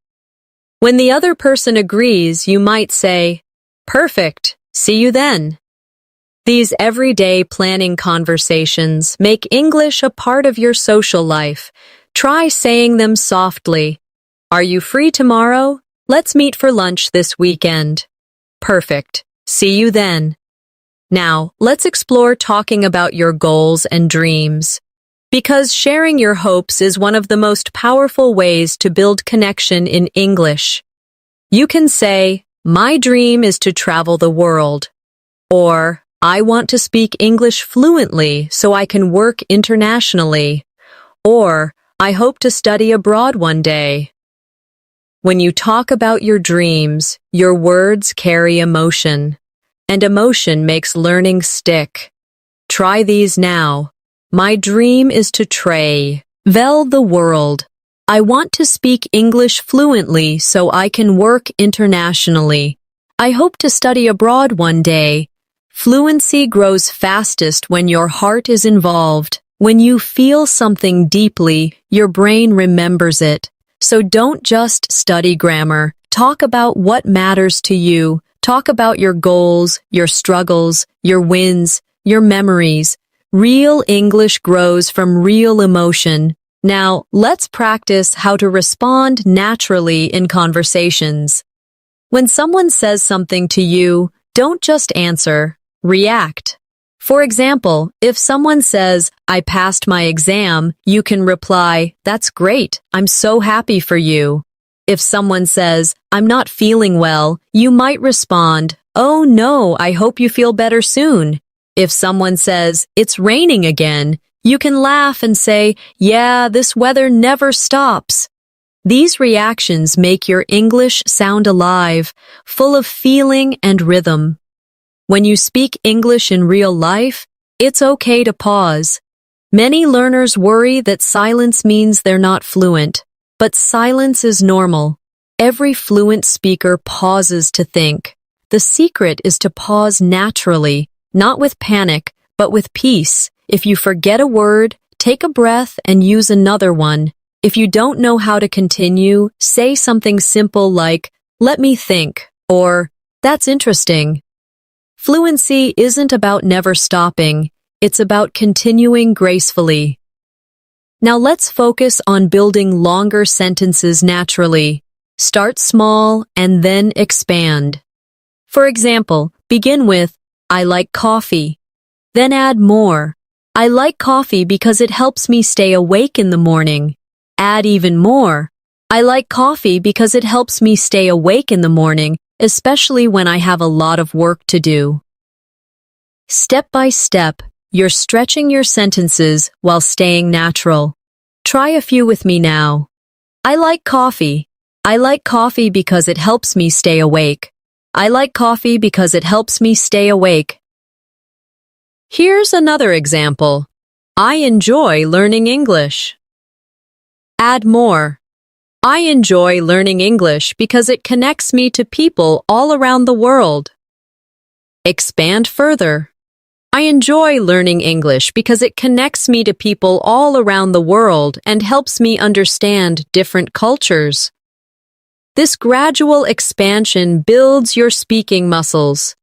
When the other person agrees, you might say, "Perfect, see you then." These everyday planning conversations make English a part of your social life. Try saying them softly. "Are you free tomorrow? Let's meet for lunch this weekend." Perfect. See you then. Now, let's explore talking about your goals and dreams. Because sharing your hopes is one of the most powerful ways to build connection in English. You can say, "My dream is to travel the world." Or, "I want to speak English fluently so I can work internationally." Or, "I hope to study abroad one day." When you talk about your dreams, your words carry emotion, and emotion makes learning stick. Try these now. My dream is to travel the world. I want to speak English fluently so I can work internationally. I hope to study abroad one day. Fluency grows fastest when your heart is involved. When you feel something deeply, your brain remembers it. So don't just study grammar. Talk about what matters to you. Talk about your goals, your struggles, your wins, your memories. Real English grows from real emotion. Now, let's practice how to respond naturally in conversations. When someone says something to you, don't just answer, react. For example, if someone says, "I passed my exam," you can reply, "That's great, I'm so happy for you." If someone says, "I'm not feeling well," you might respond, "Oh no, I hope you feel better soon." If someone says, "It's raining again," you can laugh and say, "Yeah, this weather never stops." These reactions make your English sound alive, full of feeling and rhythm. When you speak English in real life, it's okay to pause. Many learners worry that silence means they're not fluent, but silence is normal. Every fluent speaker pauses to think. The secret is to pause naturally, not with panic, but with peace. If you forget a word, take a breath and use another one. If you don't know how to continue, say something simple like, "Let me think," or "That's interesting." Fluency isn't about never stopping, it's about continuing gracefully. Now let's focus on building longer sentences naturally. Start small and then expand. For example, begin with, "I like coffee." Then add more. "I like coffee because it helps me stay awake in the morning." Add even more. "I like coffee because it helps me stay awake in the morning, especially when I have a lot of work to do." Step by step, you're stretching your sentences while staying natural. Try a few with me now. I like coffee. I like coffee because it helps me stay awake. I like coffee because it helps me stay awake. Here's another example. I enjoy learning English. Add more. I enjoy learning English because it connects me to people all around the world. Expand further. I enjoy learning English because it connects me to people all around the world and helps me understand different cultures. This gradual expansion builds your speaking muscles.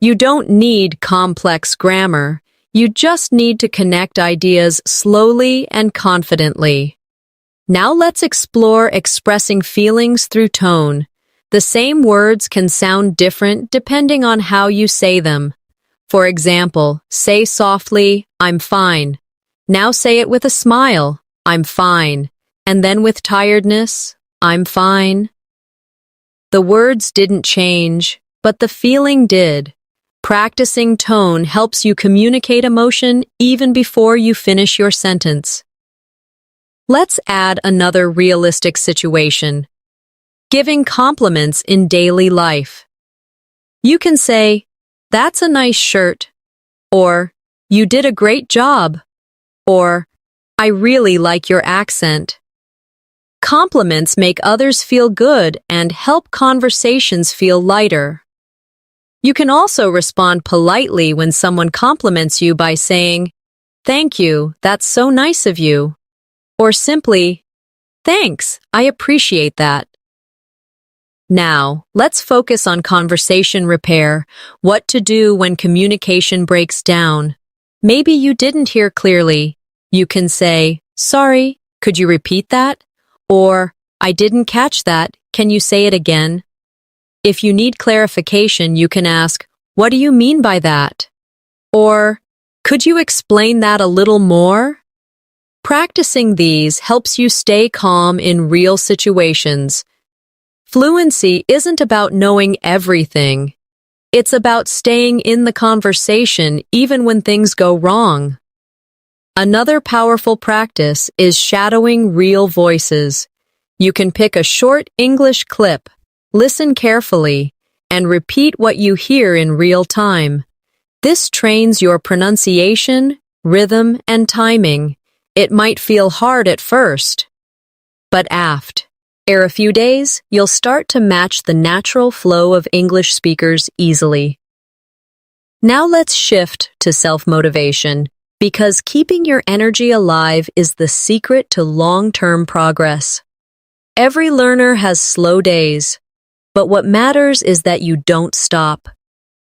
You don't need complex grammar. You just need to connect ideas slowly and confidently. Now let's explore expressing feelings through tone. The same words can sound different depending on how you say them. For example, say softly, "I'm fine." Now say it with a smile, "I'm fine." And then with tiredness, "I'm fine." The words didn't change, but the feeling did. Practicing tone helps you communicate emotion even before you finish your sentence. Let's add another realistic situation. Giving compliments in daily life. You can say, "That's a nice shirt," or "You did a great job," or "I really like your accent." Compliments make others feel good and help conversations feel lighter. You can also respond politely when someone compliments you by saying, "Thank you, that's so nice of you," or simply, "Thanks, I appreciate that." Now, let's focus on conversation repair, what to do when communication breaks down. Maybe you didn't hear clearly. You can say, "Sorry, could you repeat that?" Or, "I didn't catch that, can you say it again?" If you need clarification, you can ask, "What do you mean by that?" Or, "Could you explain that a little more?" Practicing these helps you stay calm in real situations. Fluency isn't about knowing everything. It's about staying in the conversation even when things go wrong. Another powerful practice is shadowing real voices. You can pick a short English clip, listen carefully, and repeat what you hear in real time. This trains your pronunciation, rhythm, and timing. It might feel hard at first, but after a few days, you'll start to match the natural flow of English speakers easily. Now let's shift to self-motivation, because keeping your energy alive is the secret to long-term progress. Every learner has slow days, but what matters is that you don't stop.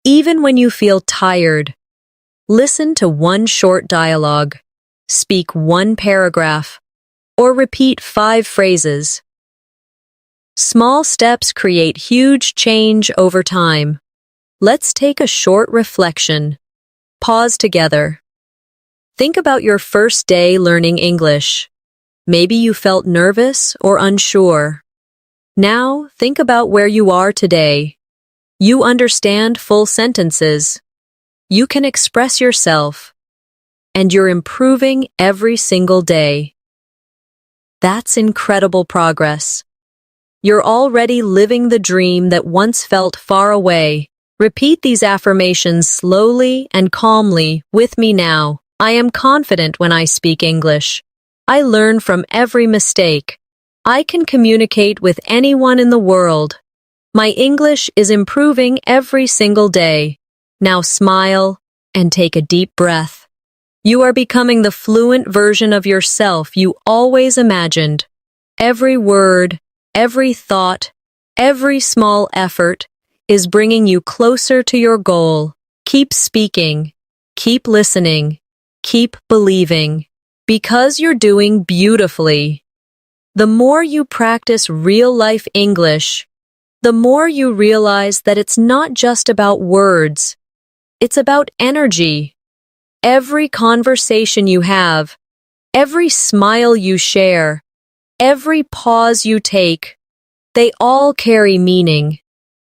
Even when you feel tired, listen to one short dialogue, speak one paragraph, or repeat 5 phrases. Small steps create huge change over time. Let's take a short reflection. Pause together. Think about your first day learning English. Maybe you felt nervous or unsure. Now, think about where you are today. You understand full sentences. You can express yourself. And you're improving every single day. That's incredible progress. You're already living the dream that once felt far away. Repeat these affirmations slowly and calmly with me now. I am confident when I speak English. I learn from every mistake. I can communicate with anyone in the world. My English is improving every single day. Now smile and take a deep breath. You are becoming the fluent version of yourself you always imagined. Every word, every thought, every small effort is bringing you closer to your goal. Keep speaking, keep listening, keep believing, because you're doing beautifully. The more you practice real-life English, the more you realize that it's not just about words. It's about energy. Every conversation you have, every smile you share, every pause you take, they all carry meaning.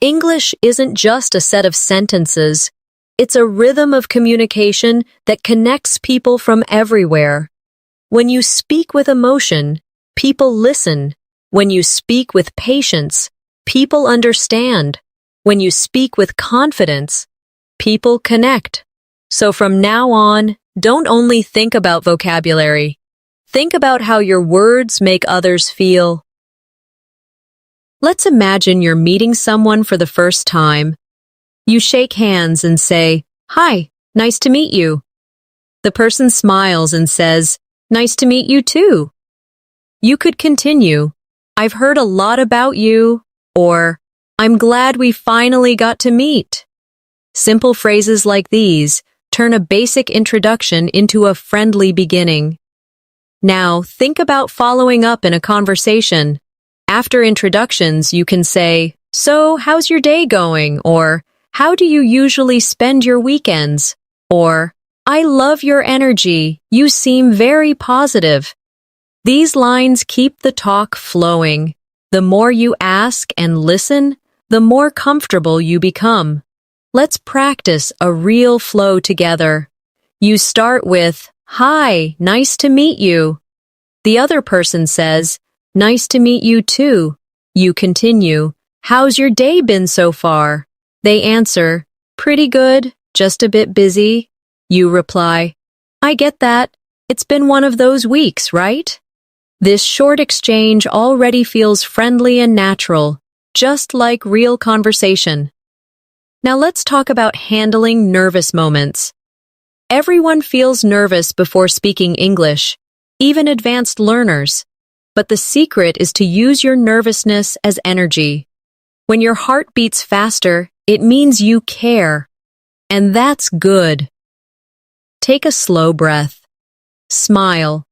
English isn't just a set of sentences. It's a rhythm of communication that connects people from everywhere. When you speak with emotion, people listen. When you speak with patience, people understand. When you speak with confidence, people connect. So from now on, don't only think about vocabulary. Think about how your words make others feel. Let's imagine you're meeting someone for the first time. You shake hands and say, "Hi, nice to meet you." The person smiles and says, "Nice to meet you too." You could continue, "I've heard a lot about you," or "I'm glad we finally got to meet." Simple phrases like these turn a basic introduction into a friendly beginning. Now, think about following up in a conversation. After introductions, you can say, "So, how's your day going?" Or, "How do you usually spend your weekends?" Or, "I love your energy. You seem very positive." These lines keep the talk flowing. The more you ask and listen, the more comfortable you become. Let's practice a real flow together. You start with, "Hi, nice to meet you." The other person says, "Nice to meet you too." You continue, "How's your day been so far?" They answer, "Pretty good, just a bit busy." You reply, "I get that. It's been one of those weeks, right?" This short exchange already feels friendly and natural, just like real conversation. Now let's talk about handling nervous moments. Everyone feels nervous before speaking English, even advanced learners. But the secret is to use your nervousness as energy. When your heart beats faster, it means you care. And that's good. Take a slow breath. Smile.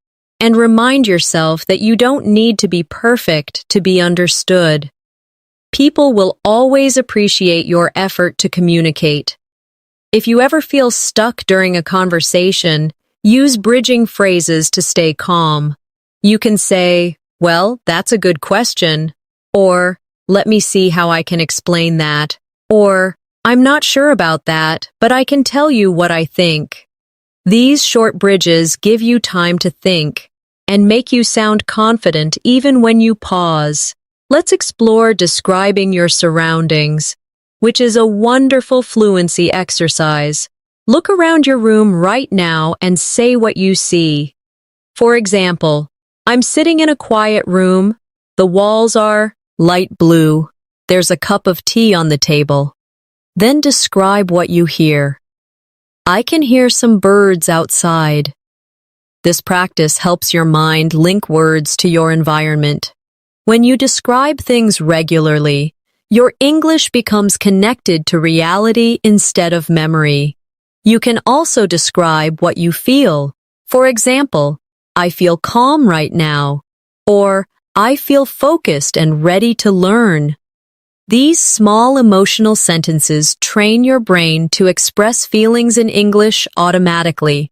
And remind yourself that you don't need to be perfect to be understood. People will always appreciate your effort to communicate. If you ever feel stuck during a conversation, use bridging phrases to stay calm. You can say, "Well, that's a good question," or "Let me see how I can explain that," or "I'm not sure about that, but I can tell you what I think." These short bridges give you time to think and make you sound confident even when you pause. Let's explore describing your surroundings, which is a wonderful fluency exercise. Look around your room right now and say what you see. For example, I'm sitting in a quiet room. The walls are light blue. There's a cup of tea on the table. Then describe what you hear. I can hear some birds outside. This practice helps your mind link words to your environment. When you describe things regularly, your English becomes connected to reality instead of memory. You can also describe what you feel. For example, I feel calm right now, or I feel focused and ready to learn. These small emotional sentences train your brain to express feelings in English automatically.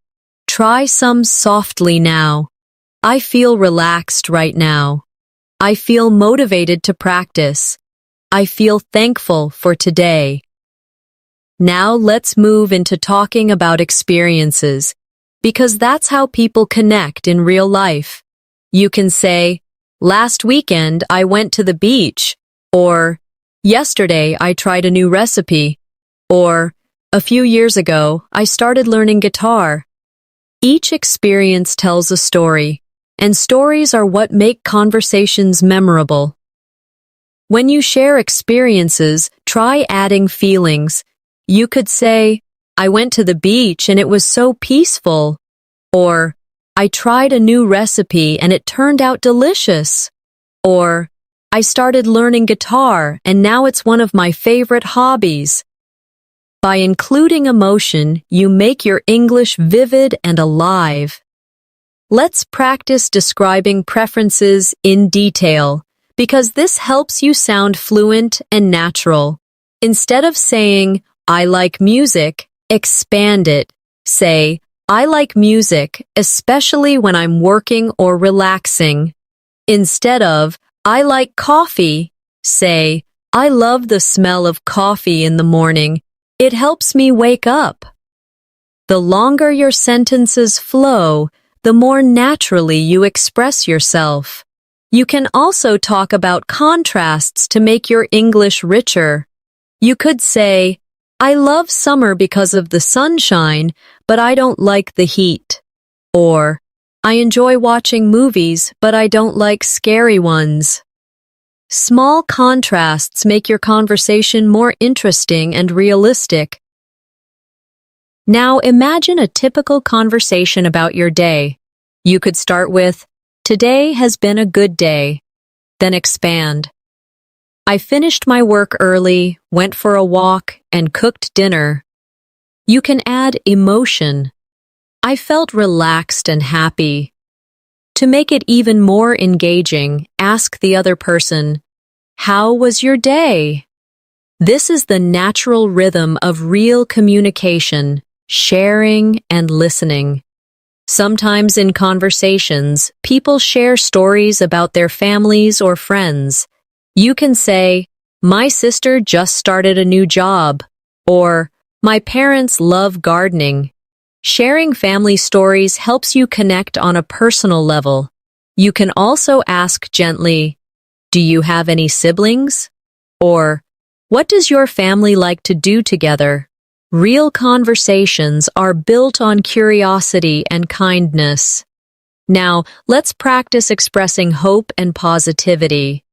Try some softly now. I feel relaxed right now. I feel motivated to practice. I feel thankful for today. Now let's move into talking about experiences, because that's how people connect in real life. You can say, "Last weekend I went to the beach," or "Yesterday I tried a new recipe," or "A few years ago I started learning guitar." Each experience tells a story, and stories are what make conversations memorable. When you share experiences, try adding feelings. You could say, "I went to the beach and it was so peaceful," or "I tried a new recipe and it turned out delicious," or "I started learning guitar and now it's one of my favorite hobbies." By including emotion, you make your English vivid and alive. Let's practice describing preferences in detail, because this helps you sound fluent and natural. Instead of saying, "I like music," expand it. Say, "I like music, especially when I'm working or relaxing." Instead of, "I like coffee," say, "I love the smell of coffee in the morning. It helps me wake up." The longer your sentences flow, the more naturally you express yourself. You can also talk about contrasts to make your English richer. You could say, "I love summer because of the sunshine, but I don't like the heat." Or, "I enjoy watching movies, but I don't like scary ones." Small contrasts make your conversation more interesting and realistic. Now imagine a typical conversation about your day. You could start with, "Today has been a good day." Then expand. "I finished my work early, went for a walk, and cooked dinner." You can add emotion. "I felt relaxed and happy." To make it even more engaging, ask the other person, "How was your day?" This is the natural rhythm of real communication, sharing and listening. Sometimes in conversations, people share stories about their families or friends. You can say, "My sister just started a new job," or "My parents love gardening." Sharing family stories helps you connect on a personal level. You can also ask gently, "Do you have any siblings?" Or, "What does your family like to do together?" Real conversations are built on curiosity and kindness. Now, let's practice expressing hope and positivity,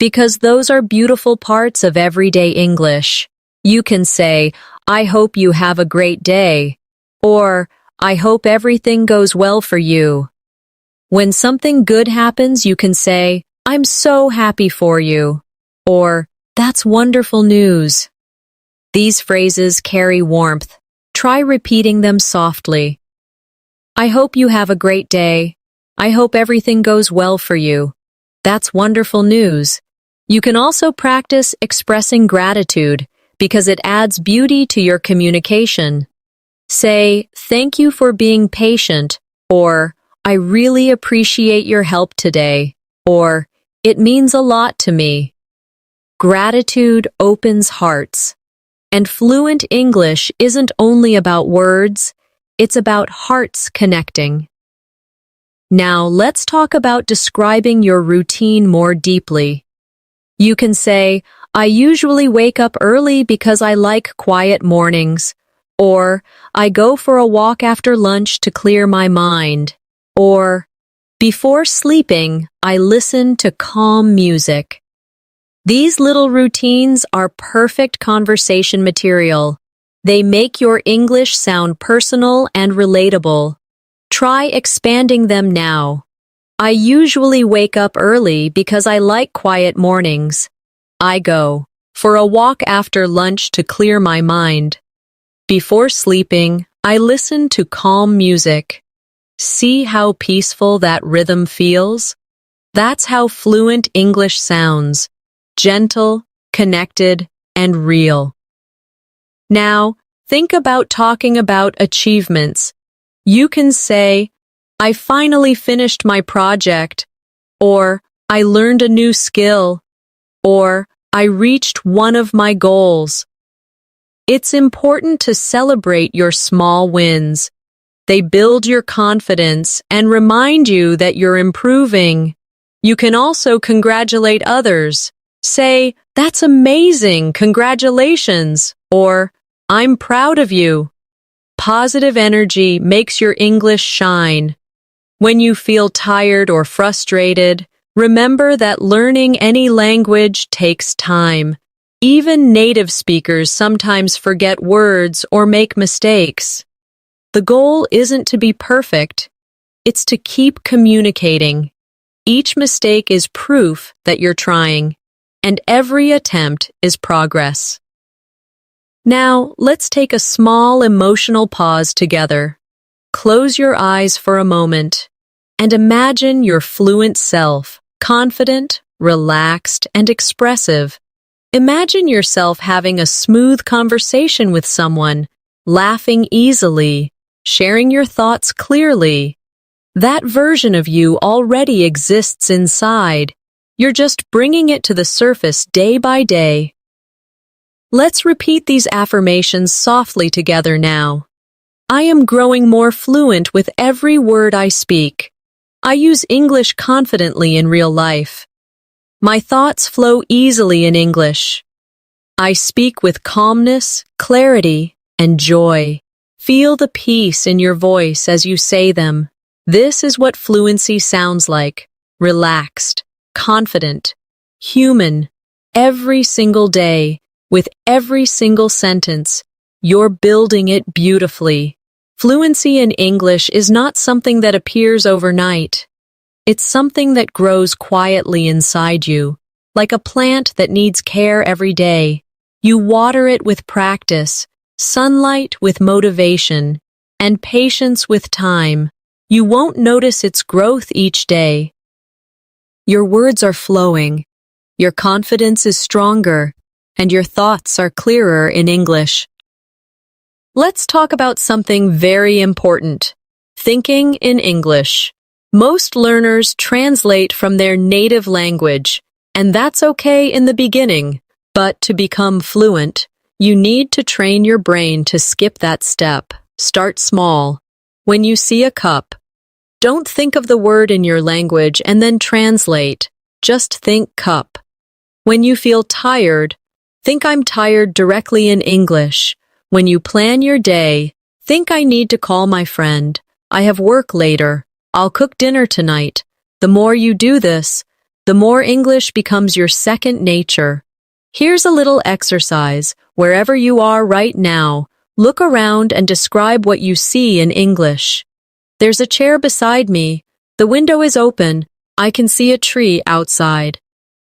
because those are beautiful parts of everyday English. You can say, I hope you have a great day, or I hope everything goes well for you. When something good happens, you can say, I'm so happy for you, or that's wonderful news. These phrases carry warmth. Try repeating them softly. I hope you have a great day. I hope everything goes well for you. That's wonderful news. You can also practice expressing gratitude because it adds beauty to your communication. Say, thank you for being patient, or I really appreciate your help today, or it means a lot to me. Gratitude opens hearts. And fluent English isn't only about words, it's about hearts connecting. Now, let's talk about describing your routine more deeply. You can say, I usually wake up early because I like quiet mornings, or I go for a walk after lunch to clear my mind, or before sleeping, I listen to calm music. These little routines are perfect conversation material. They make your English sound personal and relatable. Try expanding them now. I usually wake up early because I like quiet mornings. I go for a walk after lunch to clear my mind. Before sleeping, I listen to calm music. See how peaceful that rhythm feels? That's how fluent English sounds. Gentle, connected, and real. Now, think about talking about achievements. You can say, I finally finished my project, or I learned a new skill, or I reached one of my goals. It's important to celebrate your small wins. They build your confidence and remind you that you're improving. You can also congratulate others. Say, that's amazing, congratulations, or I'm proud of you. Positive energy makes your English shine. When you feel tired or frustrated, remember that learning any language takes time. Even native speakers sometimes forget words or make mistakes. The goal isn't to be perfect, it's to keep communicating. Each mistake is proof that you're trying. And every attempt is progress. Now, let's take a small emotional pause together. Close your eyes for a moment and imagine your fluent self, confident, relaxed, and expressive. Imagine yourself having a smooth conversation with someone, laughing easily, sharing your thoughts clearly. That version of you already exists inside. You're just bringing it to the surface day by day. Let's repeat these affirmations softly together now. I am growing more fluent with every word I speak. I use English confidently in real life. My thoughts flow easily in English. I speak with calmness, clarity, and joy. Feel the peace in your voice as you say them. This is what fluency sounds like. Relaxed. Confident, human, every single day, with every single sentence, you're building it beautifully. Fluency in English is not something that appears overnight. It's something that grows quietly inside you, like a plant that needs care every day. You water it with practice, sunlight with motivation, and patience with time. You won't notice its growth each day. Your words are flowing, your confidence is stronger, and your thoughts are clearer in English. Let's talk about something very important. Thinking in English. Most learners translate from their native language, and that's okay in the beginning. But to become fluent, you need to train your brain to skip that step. Start small. When you see a cup, don't think of the word in your language and then translate. Just think cup. When you feel tired, think I'm tired directly in English. When you plan your day, think I need to call my friend. I have work later. I'll cook dinner tonight. The more you do this, the more English becomes your second nature. Here's a little exercise. Wherever you are right now, look around and describe what you see in English. There's a chair beside me. The window is open. I can see a tree outside.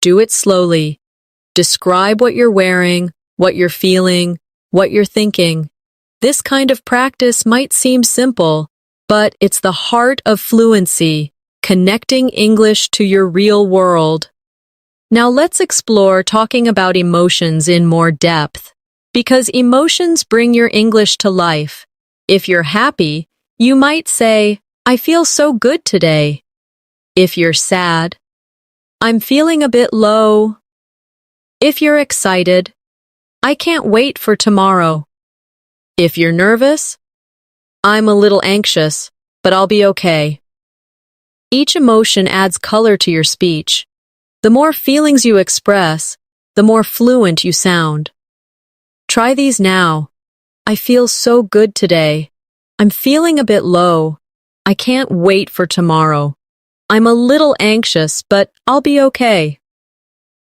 Do it slowly. Describe what you're wearing, what you're feeling, what you're thinking. This kind of practice might seem simple, but it's the heart of fluency, connecting English to your real world. Now let's explore talking about emotions in more depth, because emotions bring your English to life. If you're happy, you might say, I feel so good today. If you're sad, I'm feeling a bit low. If you're excited, I can't wait for tomorrow. If you're nervous, I'm a little anxious, but I'll be okay. Each emotion adds color to your speech. The more feelings you express, the more fluent you sound. Try these now. I feel so good today. I'm feeling a bit low. I can't wait for tomorrow. I'm a little anxious, but I'll be okay.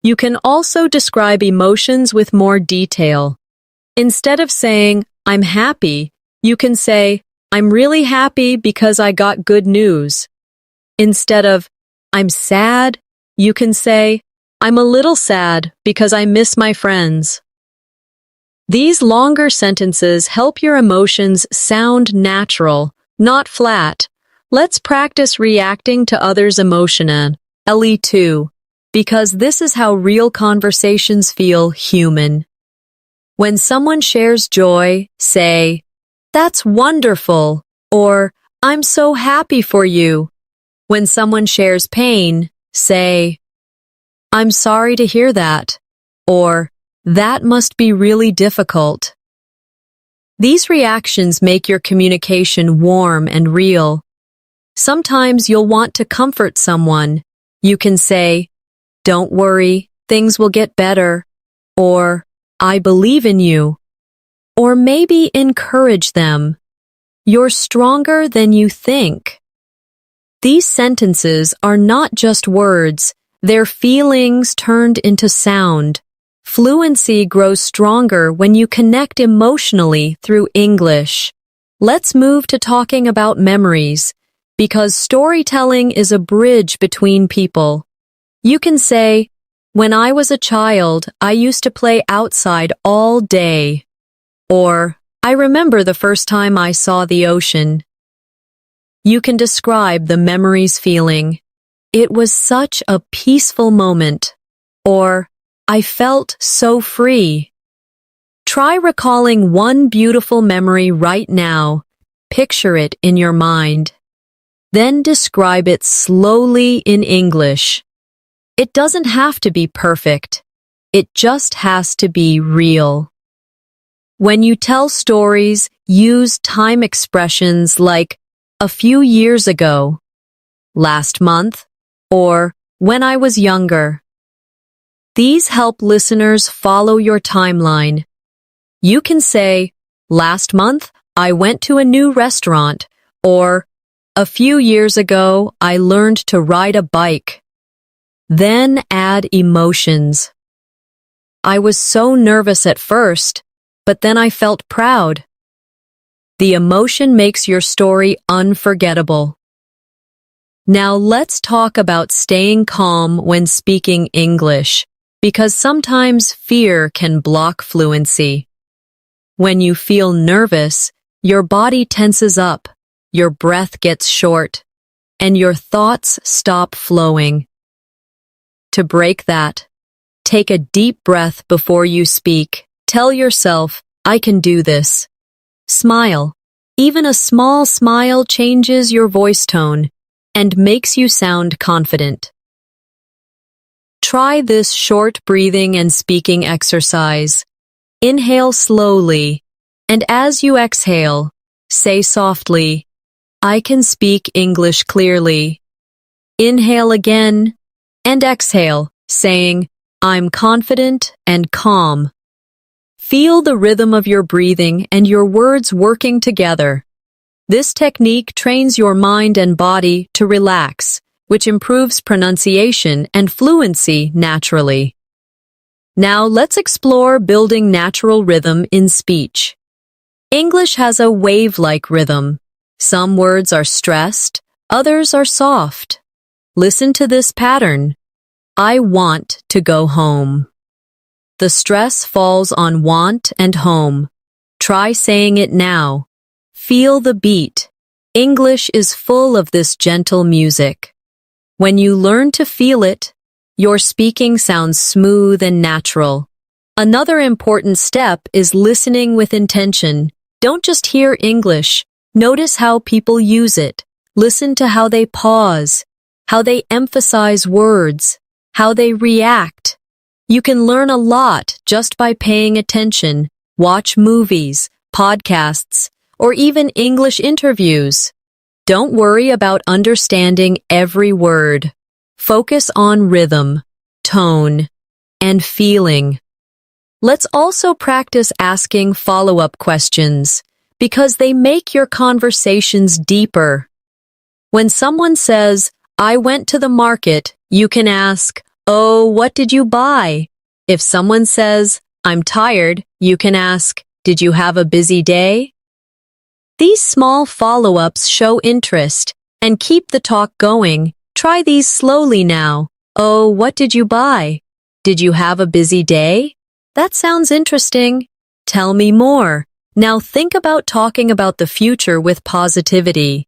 You can also describe emotions with more detail. Instead of saying, I'm happy, you can say, I'm really happy because I got good news. Instead of, I'm sad, you can say, I'm a little sad because I miss my friends. These longer sentences help your emotions sound natural, not flat. Let's practice reacting to others' emotion, LE2, because this is how real conversations feel human. When someone shares joy, say, That's wonderful, or I'm so happy for you. When someone shares pain, say, I'm sorry to hear that, or that must be really difficult. These reactions make your communication warm and real. Sometimes you'll want to comfort someone. You can say, Don't worry, things will get better, or I believe in you, or maybe encourage them. You're stronger than you think. These sentences are not just words, they're feelings turned into sound. Fluency grows stronger when you connect emotionally through English. Let's move to talking about memories, because storytelling is a bridge between people. You can say, When I was a child, I used to play outside all day. Or, I remember the first time I saw the ocean. You can describe the memory's feeling. It was such a peaceful moment. Or, I felt so free. Try recalling one beautiful memory right now. Picture it in your mind. Then describe it slowly in English. It doesn't have to be perfect. It just has to be real. When you tell stories, use time expressions like a few years ago, last month, or when I was younger. These help listeners follow your timeline. You can say, Last month, I went to a new restaurant, or a few years ago, I learned to ride a bike. Then add emotions. I was so nervous at first, but then I felt proud. The emotion makes your story unforgettable. Now let's talk about staying calm when speaking English, because sometimes fear can block fluency. When you feel nervous, your body tenses up, your breath gets short, and your thoughts stop flowing. To break that, take a deep breath before you speak. Tell yourself, I can do this. Smile. Even a small smile changes your voice tone and makes you sound confident. Try this short breathing and speaking exercise. Inhale slowly, and as you exhale, say softly, I can speak English clearly. Inhale again, and exhale, saying, I'm confident and calm. Feel the rhythm of your breathing and your words working together. This technique trains your mind and body to relax, which improves pronunciation and fluency naturally. Now let's explore building natural rhythm in speech. English has a wave-like rhythm. Some words are stressed, others are soft. Listen to this pattern. I want to go home. The stress falls on want and home. Try saying it now. Feel the beat. English is full of this gentle music. When you learn to feel it, your speaking sounds smooth and natural. Another important step is listening with intention. Don't just hear English. Notice how people use it. Listen to how they pause, how they emphasize words, how they react. You can learn a lot just by paying attention. Watch movies, podcasts, or even English interviews. Don't worry about understanding every word. Focus on rhythm, tone, and feeling. Let's also practice asking follow-up questions, because they make your conversations deeper. When someone says, I went to the market, you can ask, oh, what did you buy? If someone says, I'm tired, you can ask, did you have a busy day? These small follow-ups show interest and keep the talk going. Try these slowly now. Oh, what did you buy? Did you have a busy day? That sounds interesting. Tell me more. Now think about talking about the future with positivity.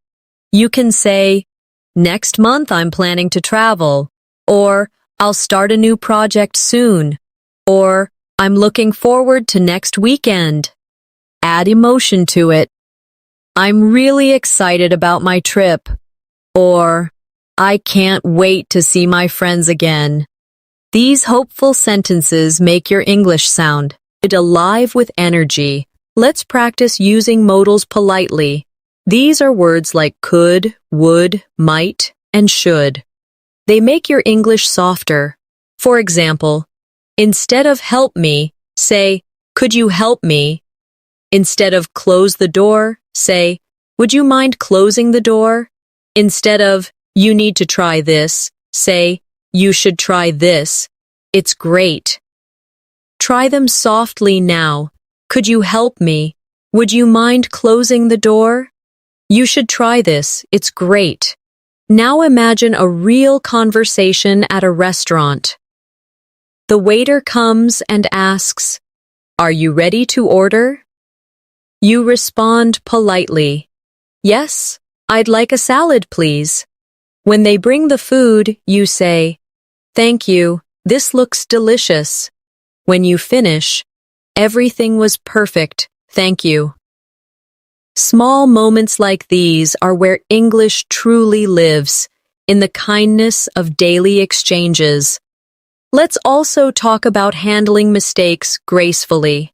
You can say, next month I'm planning to travel, or I'll start a new project soon, or I'm looking forward to next weekend. Add emotion to it. I'm really excited about my trip, or I can't wait to see my friends again. These hopeful sentences make your English sound alive with energy. Let's practice using modals politely. These are words like could, would, might, and should. They make your English softer. For example, instead of help me, say, could you help me? Instead of close the door, say, would you mind closing the door? Instead of you need to try this, say, you should try this. It's great. Try them softly now. Could you help me? Would you mind closing the door? You should try this. It's great. Now imagine a real conversation at a restaurant. The waiter comes and asks, are you ready to order? You respond politely, yes, I'd like a salad, please. When they bring the food, you say, thank you, this looks delicious. When you finish, everything was perfect, thank you. Small moments like these are where English truly lives, in the kindness of daily exchanges. Let's also talk about handling mistakes gracefully.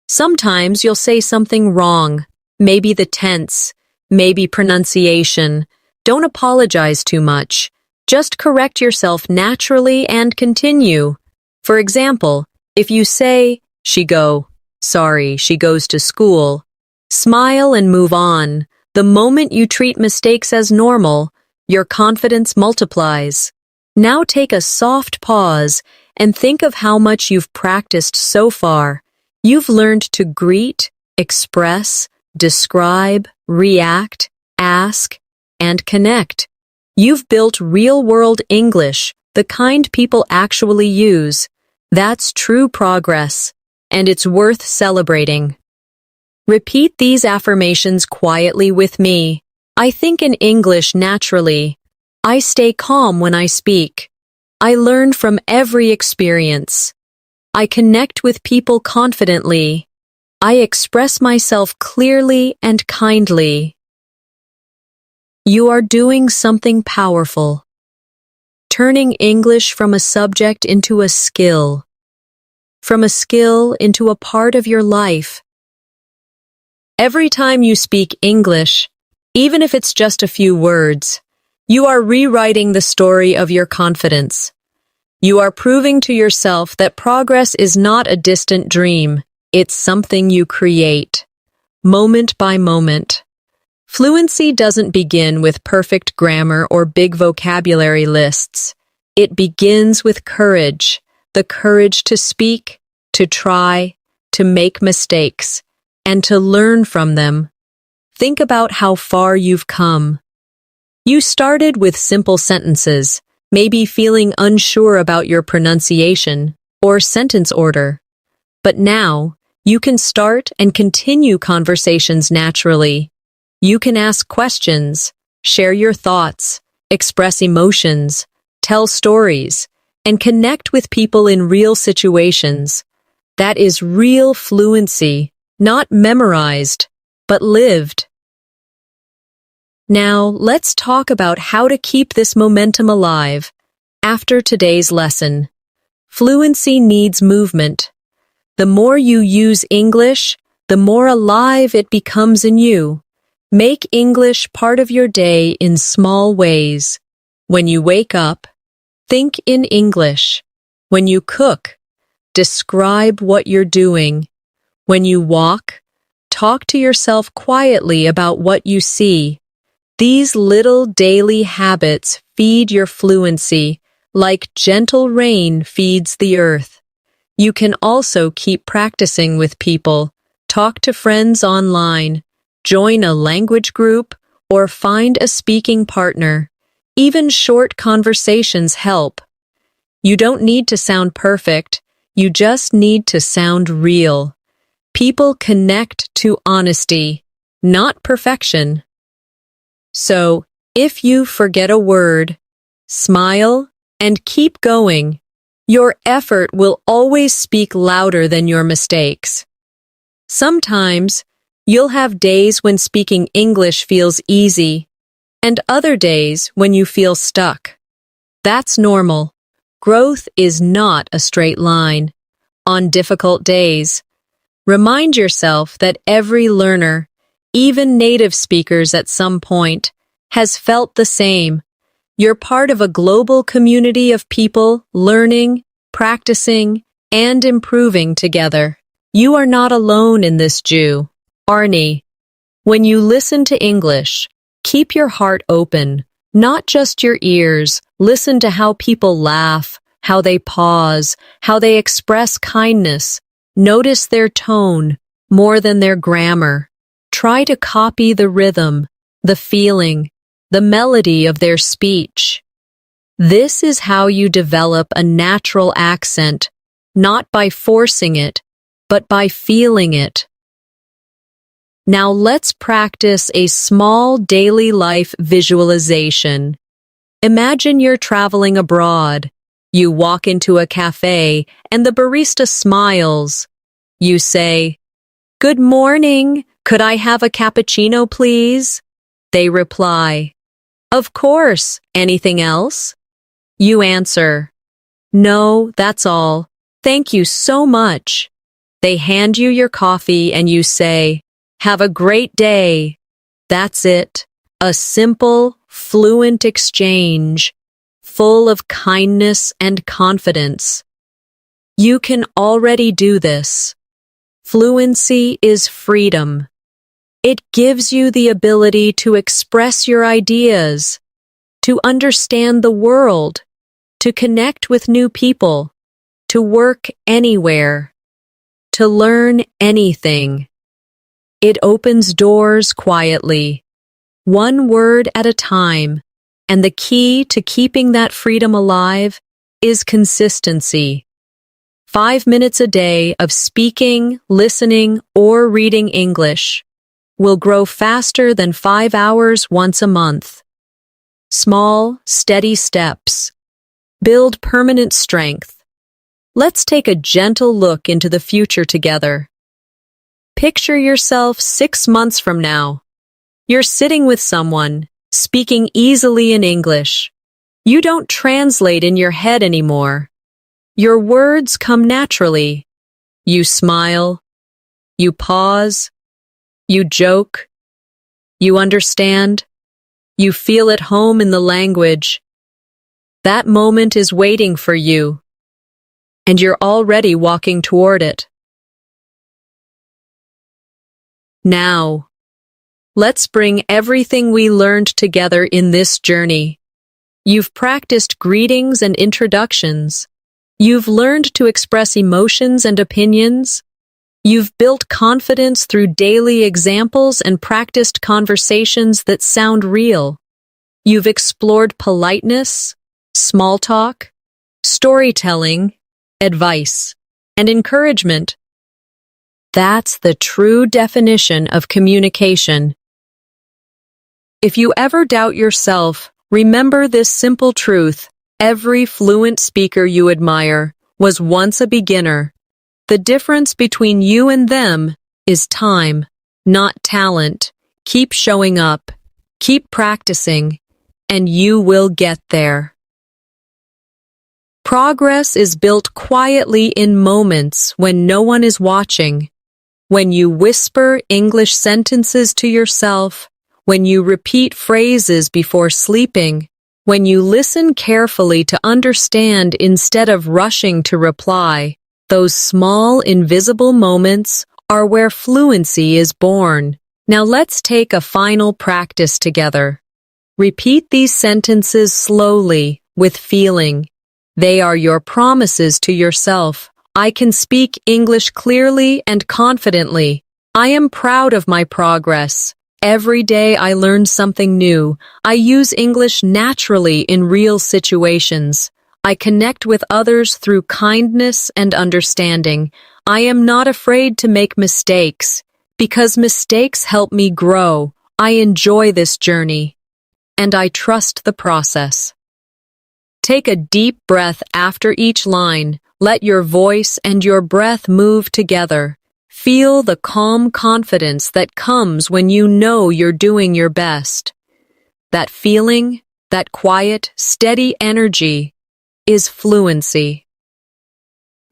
Sometimes you'll say something wrong, maybe the tense, maybe pronunciation. Don't apologize too much. Just correct yourself naturally and continue. For example, if you say, she goes to school, smile and move on. The moment you treat mistakes as normal, your confidence multiplies. Now take a soft pause and think of how much you've practiced so far. You've learned to greet, express, describe, react, ask, and connect. You've built real-world English, the kind people actually use. That's true progress, and it's worth celebrating. Repeat these affirmations quietly with me. I think in English naturally. I stay calm when I speak. I learn from every experience. I connect with people confidently. I express myself clearly and kindly. You are doing something powerful. Turning English from a subject into a skill. From a skill into a part of your life. Every time you speak English, even if it's just a few words, you are rewriting the story of your confidence. You are proving to yourself that progress is not a distant dream. It's something you create, moment by moment. Fluency doesn't begin with perfect grammar or big vocabulary lists. It begins with courage, the courage to speak, to try, to make mistakes, and to learn from them. Think about how far you've come. You started with simple sentences, maybe feeling unsure about your pronunciation or sentence order. But now, you can start and continue conversations naturally. You can ask questions, share your thoughts, express emotions, tell stories, and connect with people in real situations. That is real fluency, not memorized, but lived. Now, let's talk about how to keep this momentum alive. After today's lesson, fluency needs movement. The more you use English, the more alive it becomes in you. Make English part of your day in small ways. When you wake up, think in English. When you cook, describe what you're doing. When you walk, talk to yourself quietly about what you see. These little daily habits feed your fluency, like gentle rain feeds the earth. You can also keep practicing with people. Talk to friends online, join a language group, or find a speaking partner. Even short conversations help. You don't need to sound perfect, you just need to sound real. People connect to honesty, not perfection. So, if you forget a word, smile and keep going. Your effort will always speak louder than your mistakes. Sometimes, you'll have days when speaking English feels easy, and other days when you feel stuck. That's normal. Growth is not a straight line. On difficult days, remind yourself that every learner, even native speakers at some point, has felt the same. You're part of a global community of people learning, practicing, and improving together. You are not alone in this, Jew. Arnie, when you listen to English, keep your heart open, not just your ears. Listen to how people laugh, how they pause, how they express kindness. Notice their tone more than their grammar. Try to copy the rhythm, the feeling, the melody of their speech. This is how you develop a natural accent, not by forcing it, but by feeling it. Now let's practice a small daily life visualization. Imagine you're traveling abroad. You walk into a cafe and the barista smiles. You say, "Good morning, could I have a cappuccino, please?" They reply, "Of course, anything else?" You answer, "No, that's all. Thank you so much." They hand you your coffee and you say, "Have a great day." That's it. A simple, fluent exchange, full of kindness and confidence. You can already do this. Fluency is freedom. It gives you the ability to express your ideas, to understand the world, to connect with new people, to work anywhere, to learn anything. It opens doors quietly, one word at a time, and the key to keeping that freedom alive is consistency. 5 minutes a day of speaking, listening, or reading English will grow faster than 5 hours once a month. Small, steady steps build permanent strength. Let's take a gentle look into the future together. Picture yourself 6 months from now. You're sitting with someone, speaking easily in English. You don't translate in your head anymore. Your words come naturally. You smile. You pause. You joke. You understand. You feel at home in the language. That moment is waiting for you, and you're already walking toward it. Now, Let's bring everything we learned together in this journey. You've practiced greetings and introductions. You've learned to express emotions and opinions. You've built confidence through daily examples and practiced conversations that sound real. You've explored politeness, small talk, storytelling, advice, and encouragement. That's the true definition of communication. If you ever doubt yourself, remember this simple truth: every fluent speaker you admire was once a beginner. The difference between you and them is time, not talent. Keep showing up, keep practicing, and you will get there. Progress is built quietly in moments when no one is watching. When you whisper English sentences to yourself, when you repeat phrases before sleeping, when you listen carefully to understand instead of rushing to reply, those small, invisible moments are where fluency is born. Now let's take a final practice together. Repeat these sentences slowly, with feeling. They are your promises to yourself. I can speak English clearly and confidently. I am proud of my progress. Every day I learn something new. I use English naturally in real situations. I connect with others through kindness and understanding. I am not afraid to make mistakes, because mistakes help me grow. I enjoy this journey, and I trust the process. Take a deep breath after each line. Let your voice and your breath move together. Feel the calm confidence that comes when you know you're doing your best. That feeling, that quiet, steady energy, is fluency.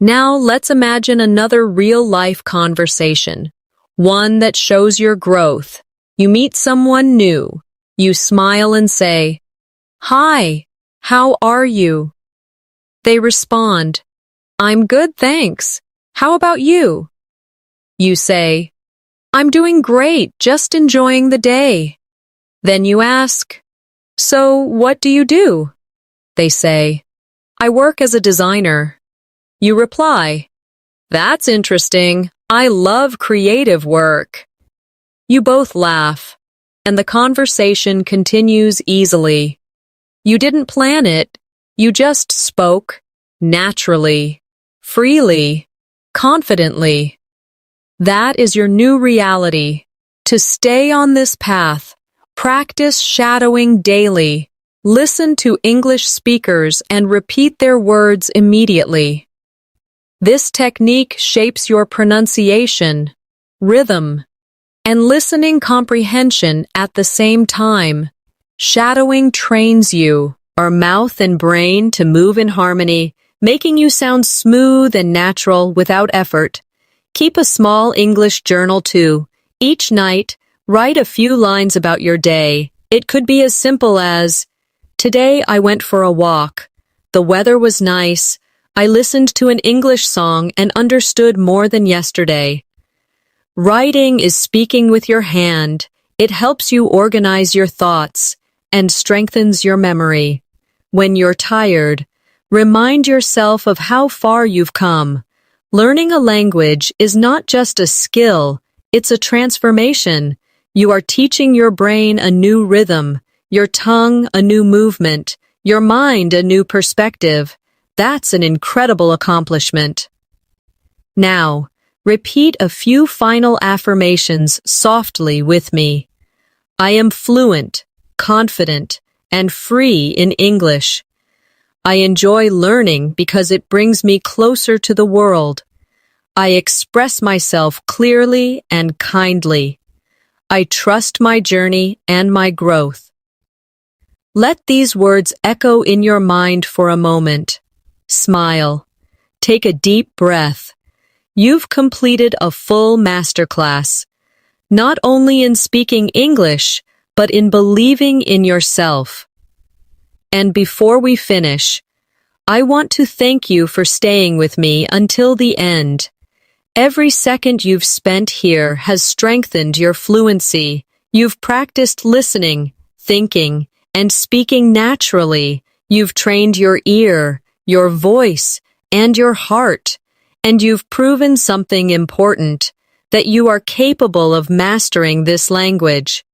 Now let's imagine another real-life conversation, one that shows your growth. You meet someone new. You smile and say, "Hi, how are you?" They respond, "I'm good, thanks. How about you?" You say, "I'm doing great, just enjoying the day." Then you ask, "So what do you do?" They say, "I work as a designer." You reply, "That's interesting. I love creative work." You both laugh, and the conversation continues easily. You didn't plan it. You just spoke, naturally, freely, confidently. That is your new reality. To stay on this path, practice shadowing daily. Listen to English speakers and repeat their words immediately. This technique shapes your pronunciation, rhythm, and listening comprehension at the same time. Shadowing trains you, our mouth and brain, to move in harmony, making you sound smooth and natural without effort. Keep a small English journal too. Each night, write a few lines about your day. It could be as simple as, "Today I went for a walk. The weather was nice. I listened to an English song and understood more than yesterday." Writing is speaking with your hand. It helps you organize your thoughts and strengthens your memory. When you're tired, remind yourself of how far you've come. Learning a language is not just a skill, it's a transformation. You are teaching your brain a new rhythm, your tongue a new movement, your mind a new perspective. That's an incredible accomplishment. Now, repeat a few final affirmations softly with me. I am fluent, confident, and free in English. I enjoy learning because it brings me closer to the world. I express myself clearly and kindly. I trust my journey and my growth. Let these words echo in your mind for a moment. Smile. Take a deep breath. You've completed a full masterclass, not only in speaking English, but in believing in yourself. And before we finish, I want to thank you for staying with me until the end. Every second you've spent here has strengthened your fluency, You've practiced listening, thinking, and speaking naturally. You've trained your ear, your voice, and your heart, and you've proven something important, that you are capable of mastering this language.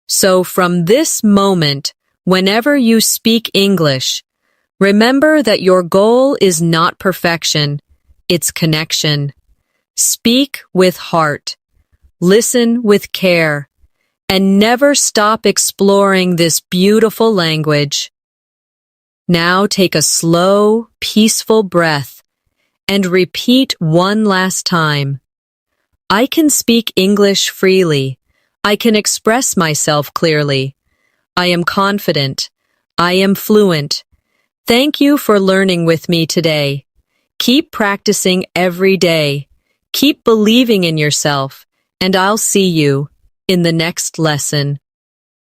So from this moment, whenever you speak English, remember that your goal is not perfection, it's connection. Speak with heart, listen with care, and never stop exploring this beautiful language. Now take a slow, peaceful breath and repeat one last time. I can speak English freely. I can express myself clearly. I am confident. I am fluent. Thank you for learning with me today. Keep practicing every day. Keep believing in yourself, and I'll see you in the next lesson.